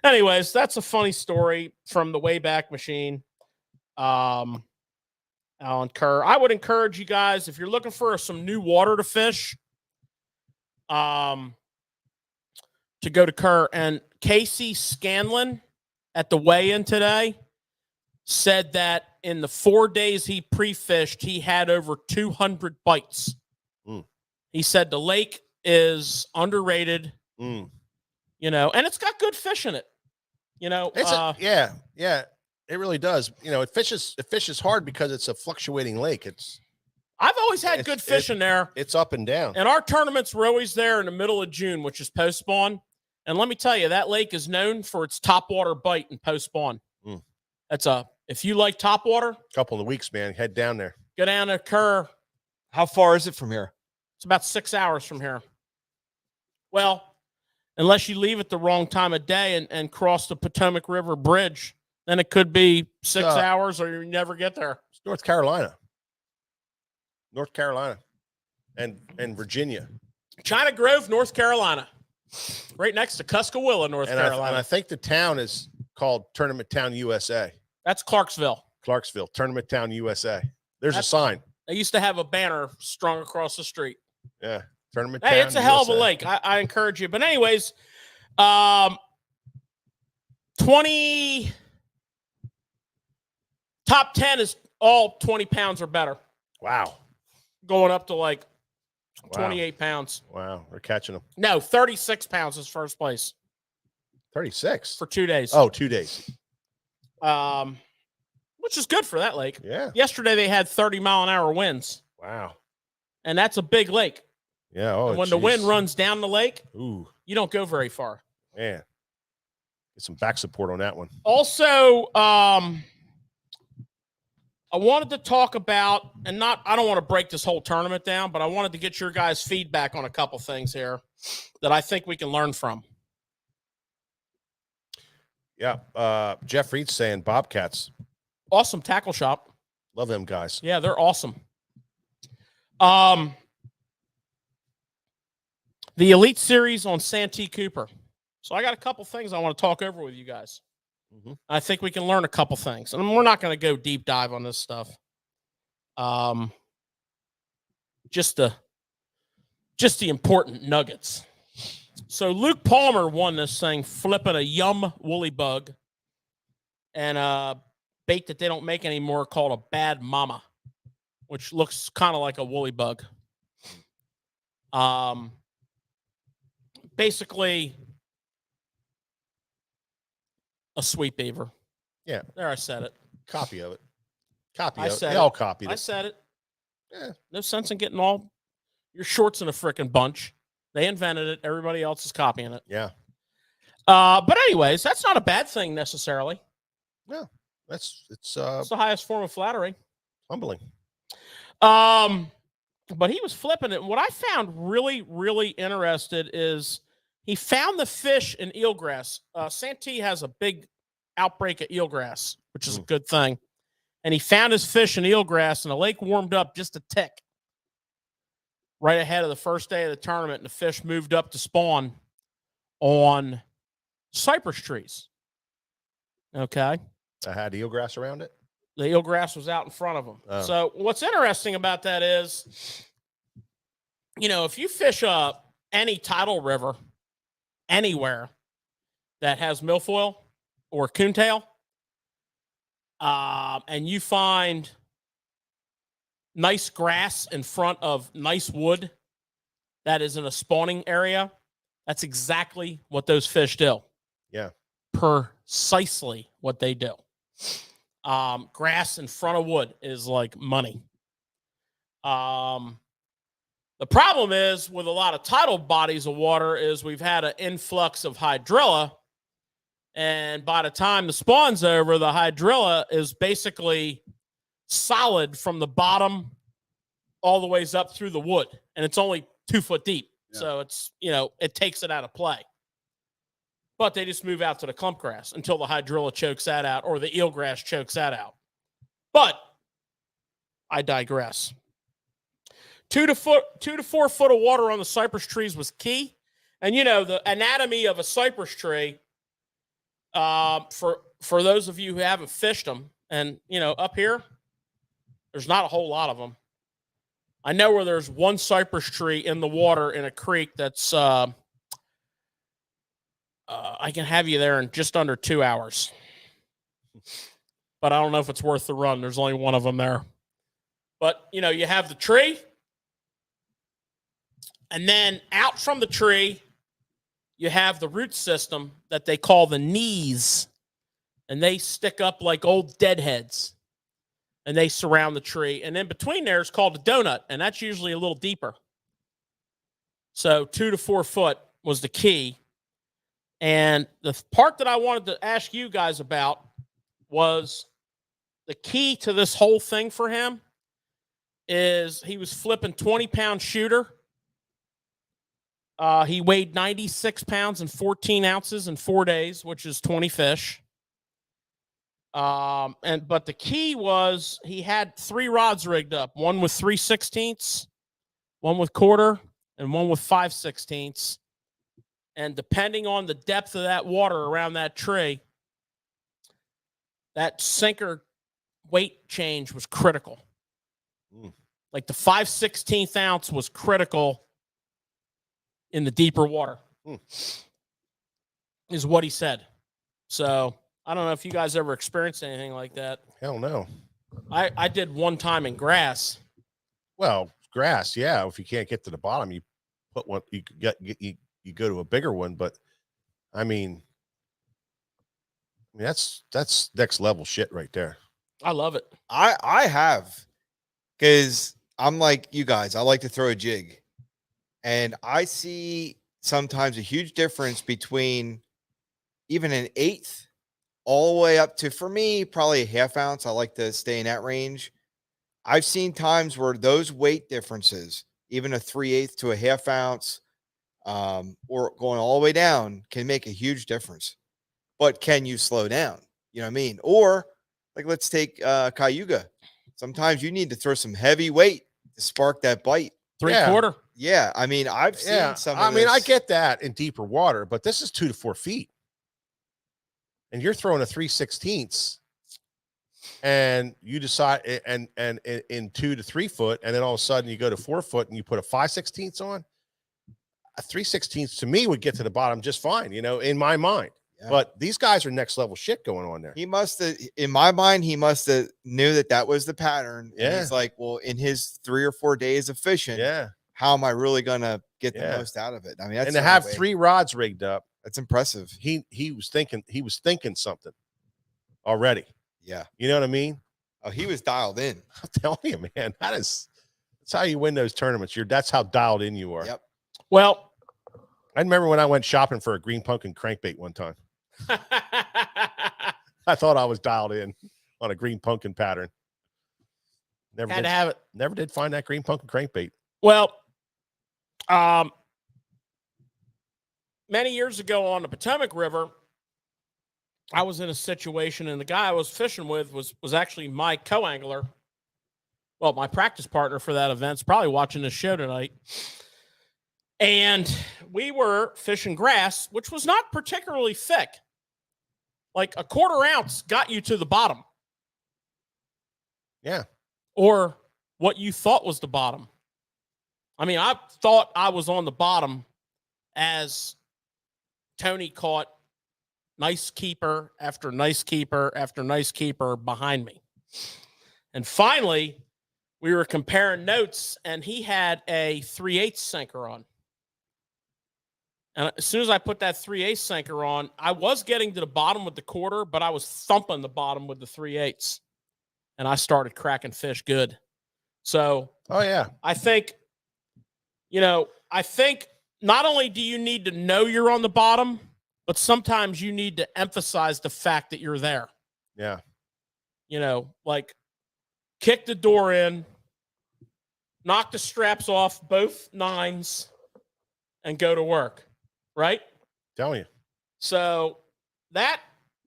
Anyways, that's a funny story from the Wayback Machine. Alan Kerr. I would encourage you guys, if you're looking for some new water to fish, to go to Kerr. And Casey Scanlon at the weigh-in today said that in the 4 days he pre-fished, he had over 200 bites. He said the lake is underrated, you know, and it's got good fish in it. You know, It's yeah, it really does. You know, it fishes hard because it's a fluctuating lake. I've always had good fish in there. It's up and down. And our tournaments were always there in the middle of June, which is post spawn. And let me tell you, that lake is known for its topwater bite and post spawn. If you like topwater, Couple of weeks, man. Head down there. go down to Kerr. How far is it from here? It's about 6 hours from here. Well, unless you leave at the wrong time of day and cross the Potomac River Bridge, then it could be 6 hours or you never get there. It's North Carolina. And Virginia. China Grove, North Carolina. Right next to Cuskawilla, North Carolina. And I think the town is called Tournament Town USA. That's Clarksville. Clarksville, Tournament Town USA. There's a sign. They used to have a banner strung across the street. Yeah. Tournament Town. Hey, it's a hell of a USA. lake. I encourage you. But anyways, 20 top 10 is all 20 pounds or better. Wow. Going up to like 28 pounds. Wow. We're catching them. No, 36 pounds is first place 36 for 2 days. Oh, 2 days. Which is good for that lake. Yeah. Yesterday they had 30-mile-an-hour winds, Wow. and that's a big lake. Yeah. Oh, And when the wind runs down the lake, Ooh, you don't go very far. man. Get some back support on that one. Also, I wanted to talk about, I don't want to break this whole tournament down, but I wanted to get your guys' feedback on a couple things here that I think we can learn from. Yeah. Jeff Reed's saying Bobcats. Awesome tackle shop. Love them guys. Yeah, they're awesome. The Elite Series on Santee Cooper. So I got a couple things I want to talk over with you guys. I think we can learn a couple things. And we're not going to go deep dive on this stuff. Just the important nuggets. So Luke Palmer won this thing flipping a Yum Woolly Bug and a bait that they don't make anymore called a Bad Mama, which looks kind of like a woolly bug. Basically a sweet beaver. Yeah. There, I said it. Copy of it. said They it. all copied I it. said it. Yeah. No sense in getting all your shorts in a freaking bunch. They invented it. Everybody else is copying it. Yeah. But anyways, that's not a bad thing necessarily. No. It's It's the highest form of flattery. humbling. But he was flipping it. What I found really, really interested is he found the fish in eelgrass. Santee has a big outbreak of eelgrass, which is a good thing. And he found his fish in eelgrass, and the lake warmed up just a tick right ahead of the first day of the tournament, and the fish moved up to spawn on cypress trees. Okay. I had eelgrass around it. The eelgrass was out in front of them. Oh. So what's interesting about that is, if you fish any tidal river anywhere that has milfoil or coontail, and you find nice grass in front of nice wood that is in a spawning area, that's exactly what those fish do. Yeah. Precisely what they do. Grass in front of wood is like money. The problem is with a lot of tidal bodies of water is we've had an influx of hydrilla, and by the time the spawn's over, the hydrilla is basically solid from the bottom all the ways up through the wood, and it's only 2 foot deep. Yeah. So it's, it takes it out of play. But they just move out to the clump grass until the hydrilla chokes that out or the eelgrass chokes that out. But I digress. 2 to 4 foot of water on the cypress trees was key. And you know, the anatomy of a cypress tree, for those of you who haven't fished them, and you know, up here, there's not a whole lot of them. I know where there's one cypress tree in the water in a creek that's I can have you there in just under 2 hours. But I don't know if it's worth the run. There's only one of them there. But, you know, you have the tree. And then out from the tree, you have the root system that they call the knees. And they stick up like old deadheads. And they surround the tree. And in between there is called a donut. And that's usually a little deeper. So 2 to 4 foot was the key. And the part that I wanted to ask you guys about was the key to this whole thing for him is he was flipping 20-pound shooter. He weighed 96 pounds and 14 ounces in 4 days, which is 20 fish. But the key was he had 3 rods rigged up, one with 3/16, one with quarter, and one with 5/16. And depending on the depth of that water around that tree, that sinker weight change was critical. Like the 5/16 ounce was critical in the deeper water, is what he said. So I don't know if you guys ever experienced anything like that. Hell no. I did one time in grass. Well, grass, yeah. If you can't get to the bottom, you put one. You go to a bigger one, but I mean that's next level shit right there. I love it. I have, because I'm like you guys. I like to throw a jig, and I see sometimes a huge difference between even an 1/8 all the way up to, for me, probably a 1/2 ounce. I like to stay in that range. I've seen times where those weight differences, even a 3/8 to a 1/2 ounce, or going all the way down, can make a huge difference. But can you slow down? You know what I mean? Or like, let's take Cayuga. Sometimes you need to throw some heavy weight to spark that bite. 3/4. Yeah, I mean, I've seen some. Of I mean, I this. get that in deeper water, but this is 2 to 4 feet, and you're throwing a 3/16, and you decide, and in 2 to 3 foot, and then all of a sudden you go to 4 foot and you put a 5/16 on. A 3/16 to me would get to the bottom just fine, you know, in my mind. Yeah. But these guys are next level shit going on there. He must have, in my mind, he must have knew that was the pattern. And Yeah. he's like, well, in his 3 or 4 days of fishing, Yeah. how am I really gonna get the Yeah. most out of it? I mean, that's And to the have only way. 3 rods rigged up, That's impressive. he was thinking something already. Yeah. You know what I mean? Oh, he was dialed in. I'm telling you, man, that's how you win those tournaments. That's how dialed in you are. Yep. Well, I remember when I went shopping for a green pumpkin crankbait one time. I thought I was dialed in on a green pumpkin pattern. Never had did, to have it. never did find that green pumpkin crankbait. Well, many years ago on the Potomac River, I was in a situation, and the guy I was fishing with was actually my co-angler. Well, my practice partner for that event's probably watching this show tonight. And we were fishing grass, which was not particularly thick. Like a 1/4 ounce got you to the bottom. Yeah. Or what you thought was the bottom. I mean, I thought I was on the bottom as Tony caught nice keeper after nice keeper after nice keeper behind me. And finally, we were comparing notes, and he had a 3/8 sinker on. And as soon as I put that 3/8 sinker on, I was getting to the bottom with the 1/4, but I was thumping the bottom with the 3/8. And I started cracking fish good. So, Oh yeah. I think not only do you need to know you're on the bottom, but sometimes you need to emphasize the fact that you're there. Yeah. You know, like kick the door in, knock the straps off both 9s, and go to work. Right? Telling you. So that,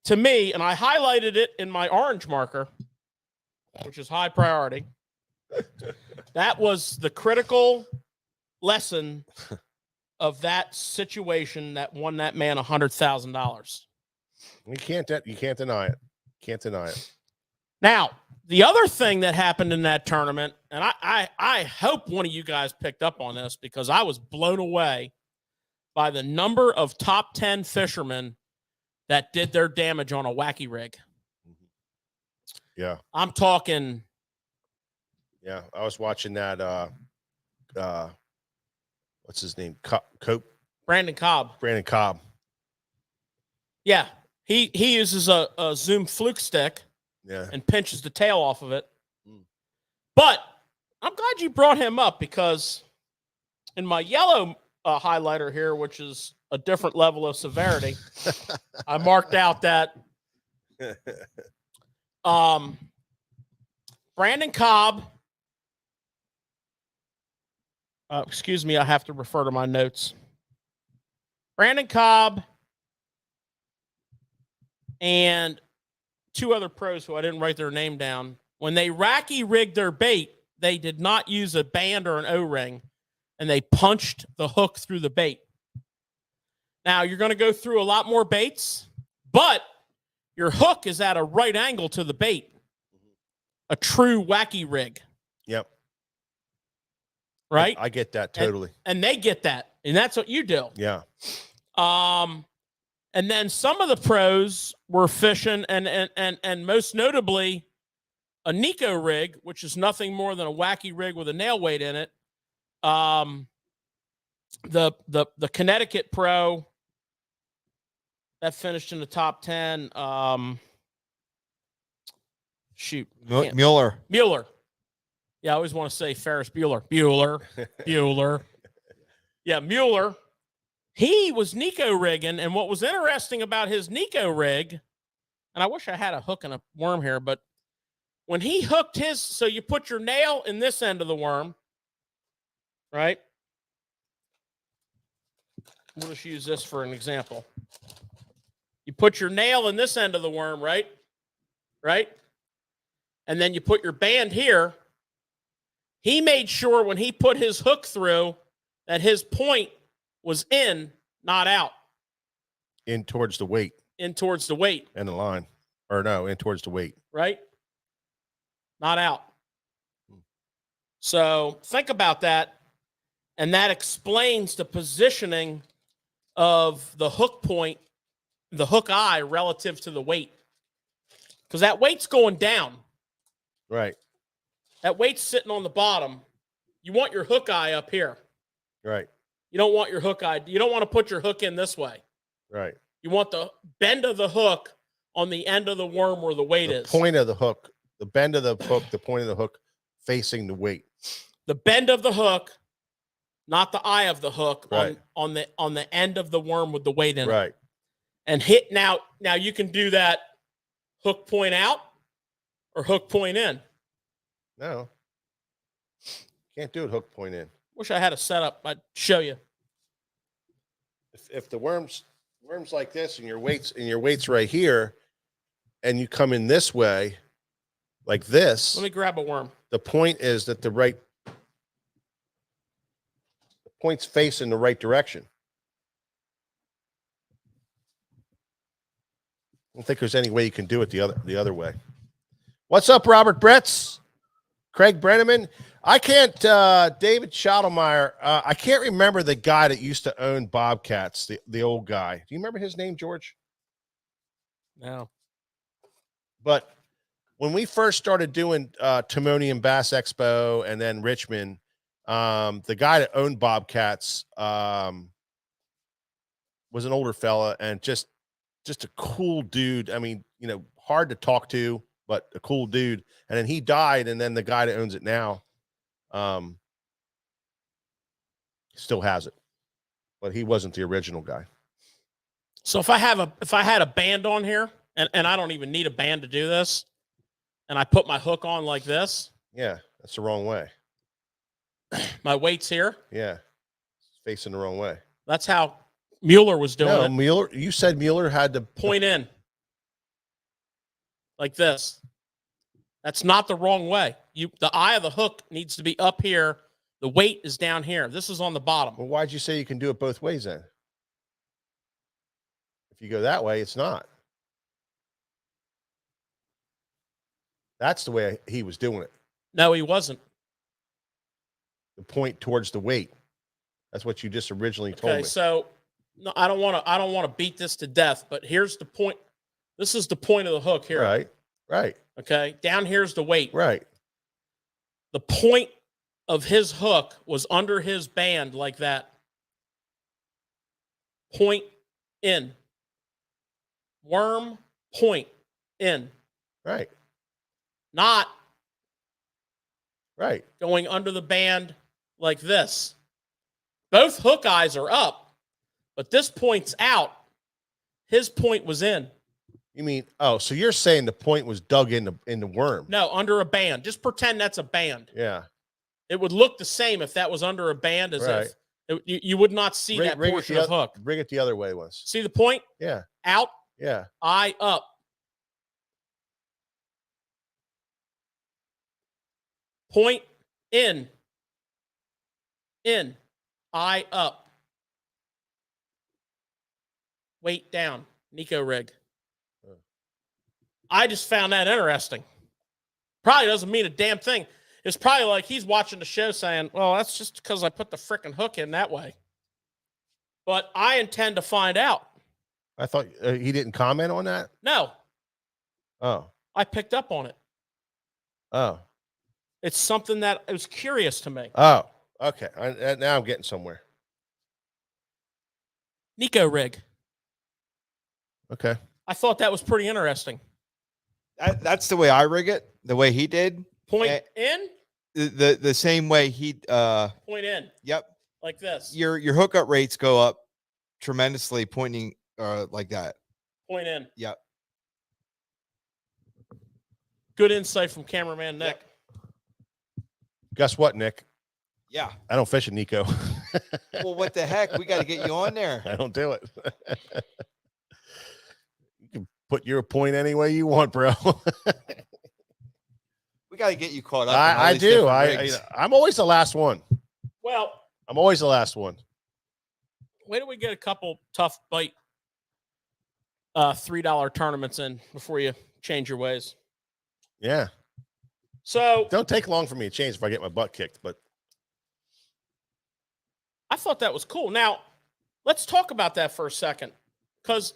to me, and I highlighted it in my orange marker, which is high priority. That was the critical lesson of that situation that won that man $100,000. You can't deny it. Can't deny it. Now, the other thing that happened in that tournament, and I hope one of you guys picked up on this because I was blown away by the number of top 10 fishermen that did their damage on a wacky rig. Yeah. I'm talking. Yeah. I was watching that. What's his name? Cope. Brandon Cobb. Brandon Cobb. Yeah. He uses a Zoom fluke stick Yeah. and pinches the tail off of it. Mm. But I'm glad you brought him up because in my yellow highlighter here, which is a different level of severity, I marked out that Brandon Cobb. Excuse me, I have to refer to my notes. Brandon Cobb and two other pros who I didn't write their name down. When they racky rigged their bait, they did not use a band or an O-ring, and they punched the hook through the bait. Now, you're going to go through a lot more baits, but your hook is at a right angle to the bait. A true wacky rig. Yep. Right? I get that totally. And they get that. And that's what you do. Yeah. And then some of the pros were fishing and most notably a Nico rig, which is nothing more than a wacky rig with a nail weight in it. The Connecticut pro that finished in the top 10. Mueller. Mueller. Yeah, I always want to say Ferris Bueller. Bueller. Yeah, Mueller. He was Nico rigging, and what was interesting about his Nico rig, and I wish I had a hook and a worm here, but when he hooked his, so you put your nail in this end of the worm, right? We'll just use this for an example. You put your nail in this end of the worm, right? Right? And then you put your band here. He made sure when he put his hook through that his point was in, not out. In towards the weight. In towards the weight. And the line. Or no, in towards the weight. Right? Not out. So think about that. And that explains the positioning of the hook point, the hook eye relative to the weight. Because that weight's going down. Right. That weight's sitting on the bottom. You want your hook eye up here. Right. You don't want your hook eye. You don't want to put your hook in this way. Right. You want the bend of the hook on the end of the worm where the weight is. Point of the hook, the bend of the hook, the point of the hook facing the weight. The bend of the hook, not the eye of the hook, Right. on the end of the worm with the weight in it. Right. And hit now you can do that hook point out or hook point in. No. Can't do it hook point in. Wish I had a setup. I'd show you. If the worms like this and your weight's right here and you come in this way like this, Let me grab a worm. the point is that the point's facing the right direction. I don't think there's any way you can do it the other way. What's up, Robert Bretz? Craig Brenneman? I can't, David Schottelmeyer, I can't remember the guy that used to own Bobcats, the old guy. Do you remember his name, George? No. But when we first started doing Timonium Bass Expo and then Richmond, the guy that owned Bobcats was an older fella and just a cool dude. I mean, hard to talk to, but a cool dude. And then he died, and then the guy that owns it now still has it, but he wasn't the original guy. So if I had a band on here, and I don't even need a band to do this, and I put my hook on like this, Yeah, that's the wrong way. my weight's here. Yeah, it's facing the wrong way. That's how Mueller was doing No, it. Mueller. You said Mueller had to Point in. Like this. That's not the wrong way. The eye of the hook needs to be up here. The weight is down here. This is on the bottom. Well, why'd you say you can do it both ways then? If you go that way, it's not. That's the way he was doing it. No, he wasn't. The point towards the weight. That's what you just originally told Okay, me. so no, I don't want to beat this to death, but here's the point. This is the point of the hook here. Right. Right. Okay. Down here's the weight. Right. The point of his hook was under his band like that. Point in. Worm point in. Right. Not Right. going under the band like this. Both hook eyes are up, but this point's out. His point was in. You mean, oh, so you're saying the point was dug in the worm? No, under a band. Just pretend that's a band. Yeah. It would look the same if that was under a band as Right. you would not see that portion of hook. Bring it the other way once. See the point? Yeah. Out, Yeah. eye up. Point in, eye up. Weight down, Nico rig. I just found that interesting. Probably doesn't mean a damn thing. It's probably like he's watching the show saying, well, that's just because I put the frickin' hook in that way. But I intend to find out. I thought he didn't comment on that. No, Oh. I picked up on it. Oh. It's something that was curious to me. Oh. Okay. Now I'm getting somewhere. Nico rig. Okay. I thought that was pretty interesting. That's the way I rig it. The way he did. Point in, The same way he. point in, Yep. like this. Your hookup rates go up tremendously pointing like that. Point in. Yep. Good insight from cameraman Nick. Guess what, Nick? Yeah. I don't fish at Nico. Well, what the heck? We got to get you on there. I don't do it. You can put your point any way you want, bro. We got to get you caught up. in all I these do. different rigs. I'm always the last one. Well, I'm always the last one. wait till we get a couple tough bite $3 tournaments in before you change your ways. Yeah. So Don't take long for me to change if I get my butt kicked, but I thought that was cool. Now, let's talk about that for a second, because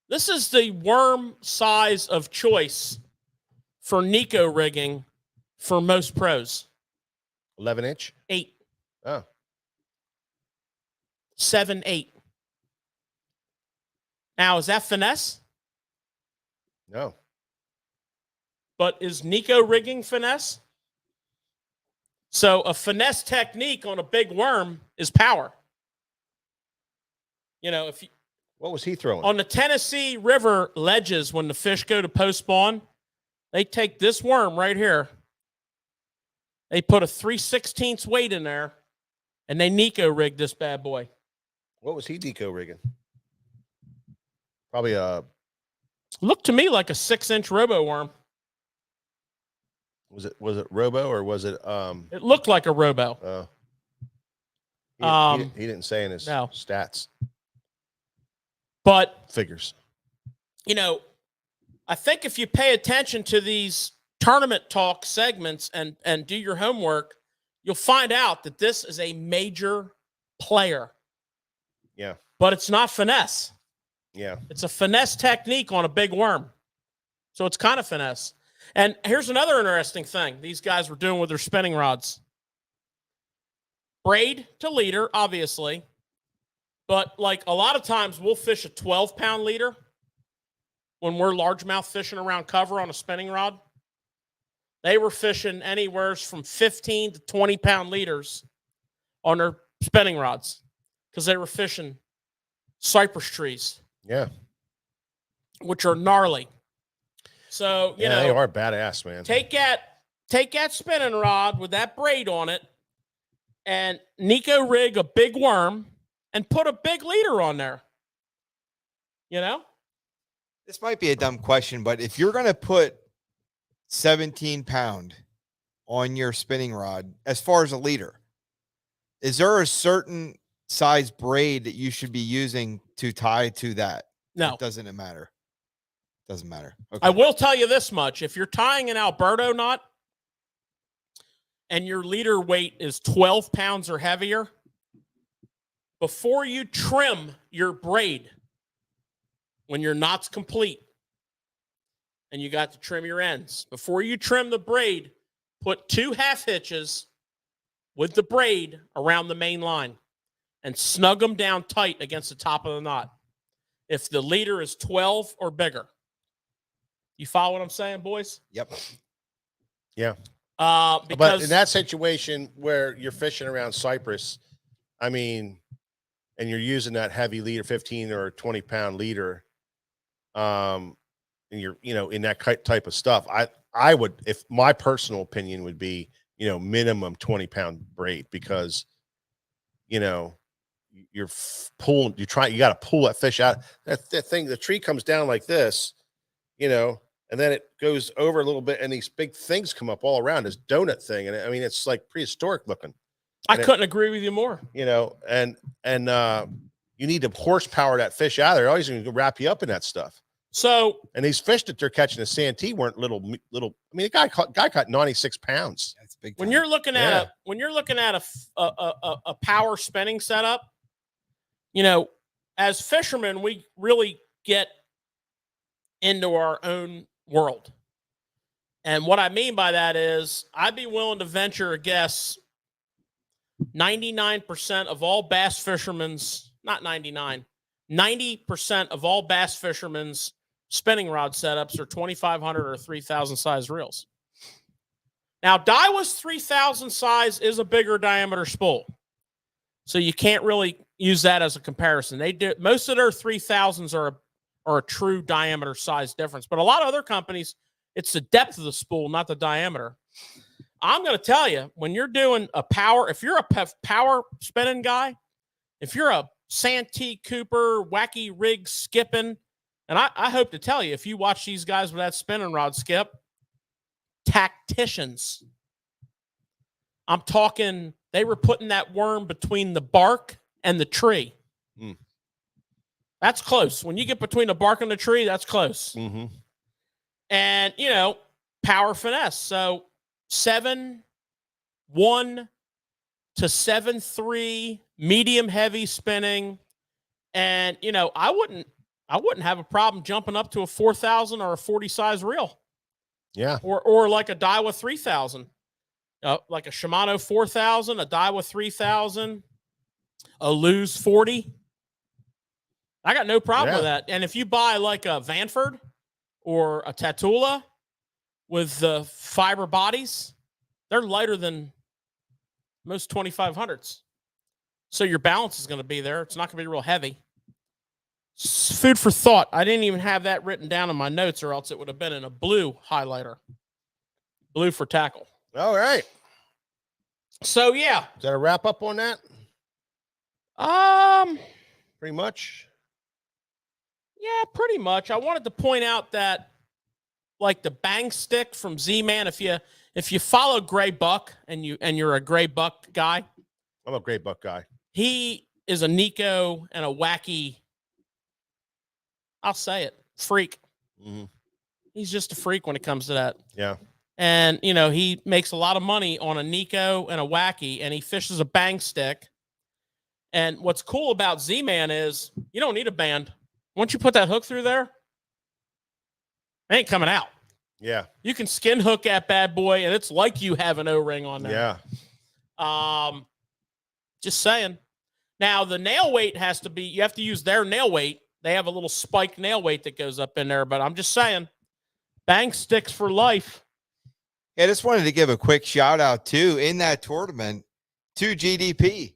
this is the worm size of choice for Nico rigging for most pros. 11-inch. 8, Oh. 7, 8. Now, is that finesse? No. But is Nico rigging finesse? So a finesse technique on a big worm is power. You know, if you, What was he throwing? on the Tennessee River ledges, when the fish go to post spawn, they take this worm right here. They put a 3/16 weight in there, and they Nico rig this bad boy. What was he deco rigging? Probably a Looked to me like a 6-inch robo worm. was it Robo or was it It looked like a robo. he didn't say in his no. stats But figures. you know, I think if you pay attention to these tournament talk segments and do your homework, you'll find out that this is a major player. Yeah. But it's not finesse. Yeah. It's a finesse technique on a big worm. So it's kind of finesse. And here's another interesting thing these guys were doing with their spinning rods. Braid to leader, obviously. But like a lot of times we'll fish a 12-pound leader when we're largemouth fishing around cover on a spinning rod. They were fishing anywhere from 15 to 20-pound leaders on their spinning rods because they were fishing cypress trees, Yeah. which are gnarly. So, you They know, are badass, man. take that spinning rod with that braid on it and Nico rig a big worm and put a big leader on there. You know? This might be a dumb question, but if you're going to put 17-pound on your spinning rod as far as a leader? Is there a certain size braid that you should be using to tie to that? No. Doesn't it matter? Doesn't matter. I will tell you this much. If you're tying an Alberto knot and your leader weight is 12 pounds or heavier, before you trim your braid, when your knot's complete and you got to trim your ends, before you trim the braid, put 2 half hitches with the braid around the main line and snug them down tight against the top of the knot. If the leader is 12 or bigger. You follow what I'm saying, boys? Yep. Yeah. Because But in that situation where you're fishing around Cypress, I mean, and you're using that heavy leader, 15 or 20 pound leader, and you're, in that type of stuff, I would, if my personal opinion would be, minimum 20 pound braid, because, you're pulling, you got to pull that fish out. That thing, the tree comes down like this, and then it goes over a little bit, and these big things come up all around, this donut thing. And I mean, it's like prehistoric looking. I couldn't agree with you more. And you need to horsepower that fish out of there. Always going to wrap you up in that stuff. So, and these fish that they're catching the Santee weren't little. I mean, the guy caught 96 pounds. That's big. When you're looking at a power spinning setup, as fishermen, we really get into our own world. And what I mean by that is I'd be willing to venture a guess 99% of all bass fishermen's, not 99, 90% of all bass fishermen's spinning rod setups are 2,500 or 3,000 size reels. Now, Daiwa's 3,000 size is a bigger diameter spool. So you can't really use that as a comparison. Most of their 3,000s are a true diameter size difference. But a lot of other companies, it's the depth of the spool, not the diameter. I'm going to tell you, when you're doing if you're a power spinning guy, if you're a Santee Cooper, wacky rig skipping, and I hope to tell you, if you watch these guys with that spinning rod, Skip, tacticians. I'm talking, they were putting that worm between the bark and the tree. Mm. That's close. When you get between the bark and the tree, that's close. Mm-hmm. And, power finesse. So 7.1 to 7.3, medium heavy spinning. And, I wouldn't have a problem jumping up to a 4,000 or a 40 size reel. Yeah. Or like a Daiwa 3,000. Like a Shimano 4,000, a Daiwa 3,000, a Lew's 40. I got no problem with that. And if you buy like a Vanford or a Tatula with the fiber bodies, they're lighter than most 2,500s. So your balance is going to be there. It's not going to be real heavy. Food for thought. I didn't even have that written down in my notes, or else it would have been in a blue highlighter. Blue for tackle. All right. So yeah. Is that a wrap up on that? Pretty much. Yeah, pretty much. I wanted to point out that, like the bang stick from Z-Man, if you follow Gray Buck and you're a Gray Buck guy, I'm a Gray Buck guy. he is a Nico and a wacky, I'll say it, freak. Mm-hmm. He's just a freak when it comes to that. Yeah. And, he makes a lot of money on a Nico and a wacky, and he fishes a bang stick. And what's cool about Z-Man is you don't need a band. Once you put that hook through there, it ain't coming out. Yeah. You can skin hook that bad boy, and it's like you have an O-ring on there. Yeah. Just saying. Now, the nail weight has to be, you have to use their nail weight. They have a little spiked nail weight that goes up in there, but I'm just saying, bang sticks for life. Yeah, I just wanted to give a quick shout out too in that tournament to GDP.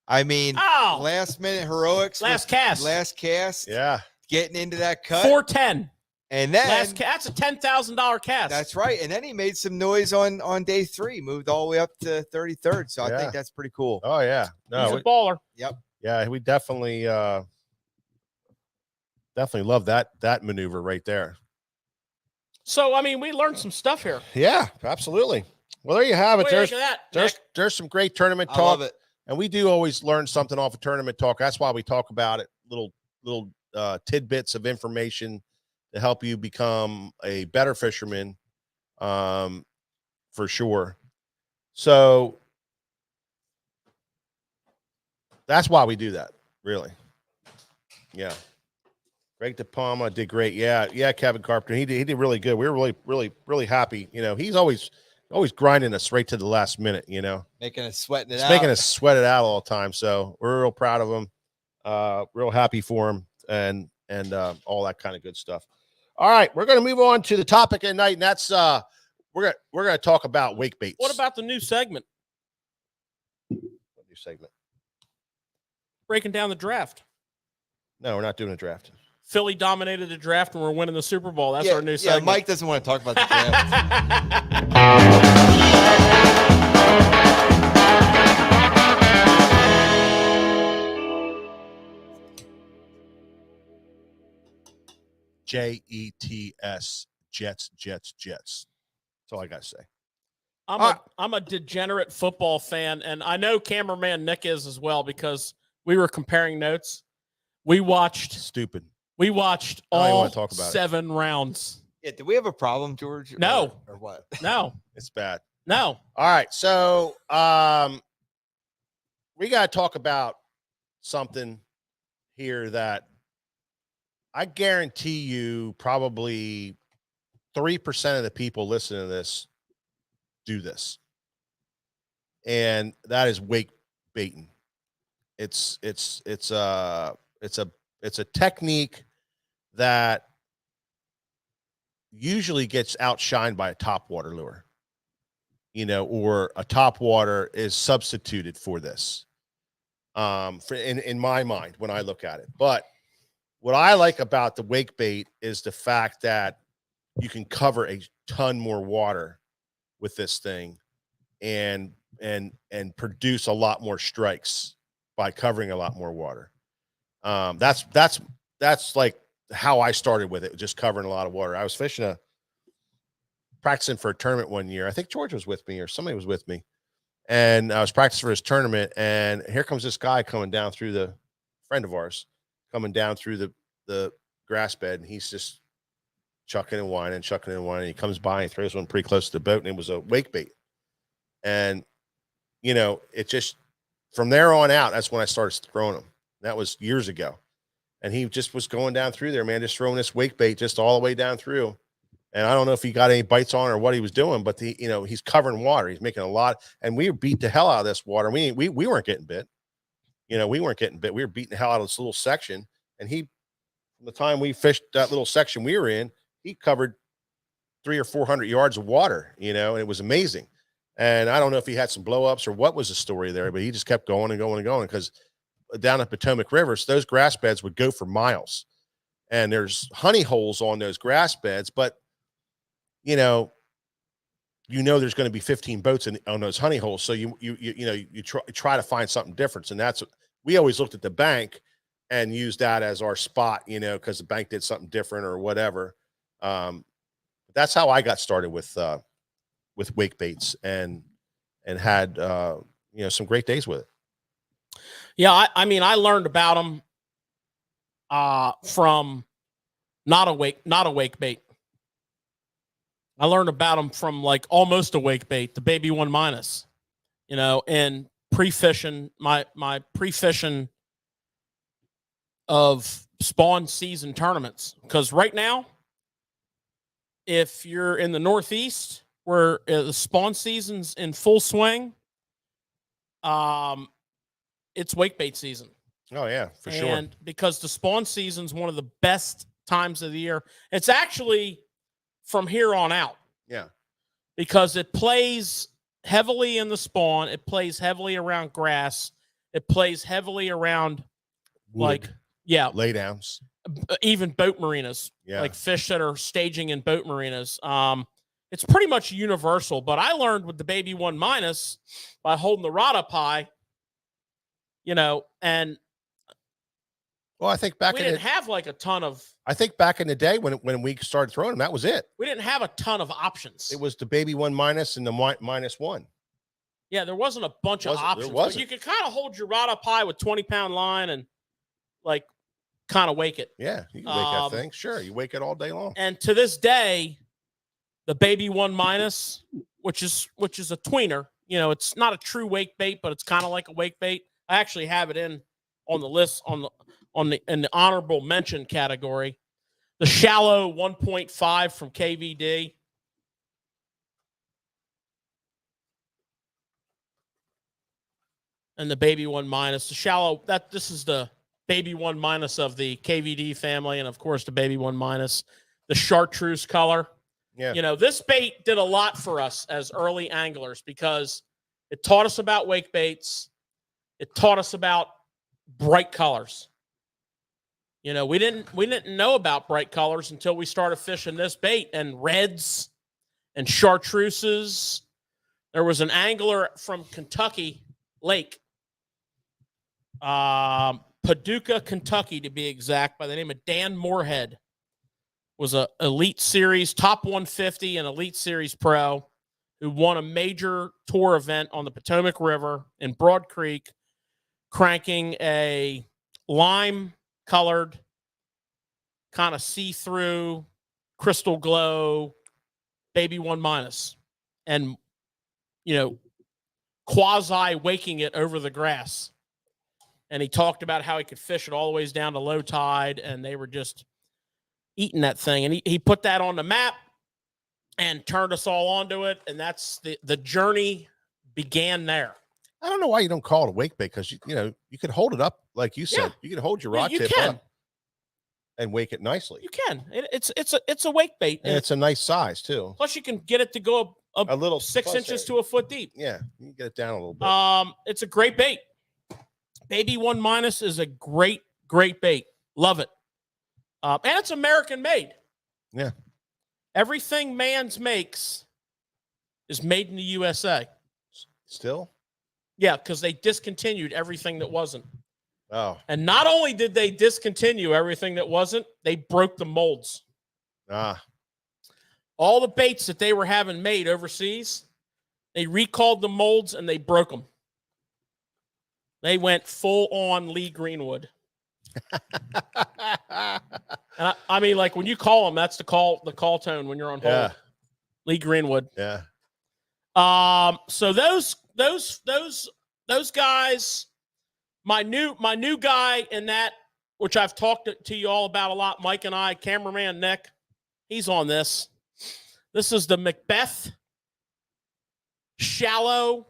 I mean, last minute heroics, last cast, yeah, getting into that cut 410, and then that's a $10,000 cast. That's right, and then he made some noise on day 3, moved all the way up to 33rd. So I think that's pretty cool. Oh yeah, he's a baller. Yep. Yeah, we definitely love that maneuver right there. So I mean, we learned some stuff here. Yeah, absolutely. Well, there you have it. What do you There's think of that, there's Nick? there's some great tournament I talk. love it. And we do always learn something off of tournament talk. That's why we talk about it. Little tidbits of information to help you become a better fisherman, for sure. So that's why we do that. Really, yeah. Greg DePalma did great. Yeah, Kevin Carpenter. He did really good. We were really happy. You know, he's always grinding us right to the last minute. You know. Making us sweating it It's out. making us sweat it out all the time. So we're real proud of him, real happy for him, and all that kind of good stuff. All right, we're going to move on to the topic at night, and that's we're gonna talk about wake baits. What about the new segment? What new segment? Breaking down the draft. No, we're not doing a draft. Philly dominated the draft and we're winning the Super Bowl. That's yeah, our new yeah, segment. Mike doesn't want to talk about the draft. JETS, Jets. That's all I got to say. I'm a degenerate football fan, and I know cameraman Nick is as well because we were comparing notes. We watched Stupid. all wanna talk about it. 7 rounds. Yeah, do we have a problem, George? No. Or what? No, It's bad. no. All right, so we got to talk about something here that I guarantee you probably 3% of the people listening to this do this. And that is wake baiting. It's a technique that usually gets outshined by a topwater lure, you know, or a topwater is substituted for this. In my mind, when I look at it, but what I like about the wake bait is the fact that you can cover a ton more water with this thing and produce a lot more strikes by covering a lot more water. That's like how I started with it, just covering a lot of water. I was practicing for a tournament one year. I think George was with me or somebody was with me. And I was practicing for his tournament. And here comes this guy coming down through friend of ours, coming down through the grass bed. And he's just chucking and whining. He comes by and throws one pretty close to the boat. And it was a wake bait. And, you know, it just, from there on out, that's when I started throwing them. That was years ago. And he just was going down through there, man, just throwing this wake bait just all the way down through. And I don't know if he got any bites on or what he was doing, but he's covering water. He's making a lot. And we beat the hell out of this water. We weren't getting bit. You know, we weren't getting bit. We were beating the hell out of this little section. And from the time we fished that little section we were in, he covered 300 or 400 yards of water, you know, and it was amazing. And I don't know if he had some blow-ups or what was the story there, but he just kept going and going and going because down at Potomac River, so those grass beds would go for miles. And there's honey holes on those grass beds, but you know there's going to be 15 boats on those honey holes. So you try to find something different. And that's, we always looked at the bank and used that as our spot, you know, because the bank did something different or whatever. That's how I got started with wake baits and had, some great days with it. Yeah, I mean, I learned about them from not a wake bait. I learned about them from like almost a wake bait, the Baby 1-, you know, and pre-fishing, my pre-fishing of spawn season tournaments. Because right now, if you're in the Northeast where the spawn season's in full swing, it's wake bait season. Oh yeah, for sure. And because the spawn season's one of the best times of the year. It's actually from here on out. Yeah. Because it plays heavily in the spawn, it plays heavily around grass, it plays heavily around Wood, lay downs, even boat marinas. Yeah. Like fish that are staging in boat marinas. It's pretty much universal, but I learned with the Baby 1- by holding the rod up high, you know, and Well, I think back we in didn't the, have like a ton of I think back in the day when we started throwing them, that was it. we didn't have a ton of options. It was the baby 1 minus and the -1. Yeah, there wasn't a bunch of Wasn't- there options, but wasn't. you could kind of hold your rod up high with 20-pound line and like kind of wake it. Yeah, you can wake that Um, thing. Sure, you wake it all day long. And to this day, the baby 1 minus, which is a tweener, you know, it's not a true wake bait, but it's kind of like a wake bait. I actually have it on the list in the honorable mention category. The shallow 1.5 from KVD. And the baby 1 minus. The shallow, this is the baby 1 minus of the KVD family, and of course the baby 1 minus, the chartreuse color. Yeah. You know, this bait did a lot for us as early anglers because it taught us about wake baits. It taught us about bright colors. You know, we didn't know about bright colors until we started fishing this bait, and reds and chartreuses. There was an angler from Kentucky Lake, Paducah, Kentucky, to be exact, by the name of Dan Moorhead. Was a Elite Series top 150 and Elite Series pro who won a major tour event on the Potomac River in Broad Creek, cranking a lime colored, kind of see-through, crystal glow baby 1 minus, and, you know, quasi waking it over the grass. And he talked about how he could fish it all the ways down to low tide, and they were just eating that thing. And he put that on the map and turned us all onto it. And that's the journey began there. I don't know why you don't call it a wake bait, because you know you could hold it up like you said. Yeah. You could hold your Yeah, rod you tip can. up and wake it nicely. You can. It's a wake bait. And it's a nice size too. Plus you can get it to go A little 6 plus inches area. to a foot deep. Yeah, you can get it down a little bit. It's a great bait. Baby 1 minus is a great bait. Love it. And it's American made. Yeah. Everything Mans makes is made in the USA. Still? Yeah, because they discontinued everything that wasn't. Oh, And not only did they discontinue everything that wasn't, they broke the molds. All the baits that they were having made overseas, they recalled the molds and they broke them. They went full on Lee Greenwood. And I mean, like when you call them, that's the call tone when you're on hold. Yeah. Lee Greenwood. Yeah. So those guys, my new guy in that, which I've talked to you all about a lot, Mike and I, cameraman Nick, he's on this. This is the Macbeth Shallow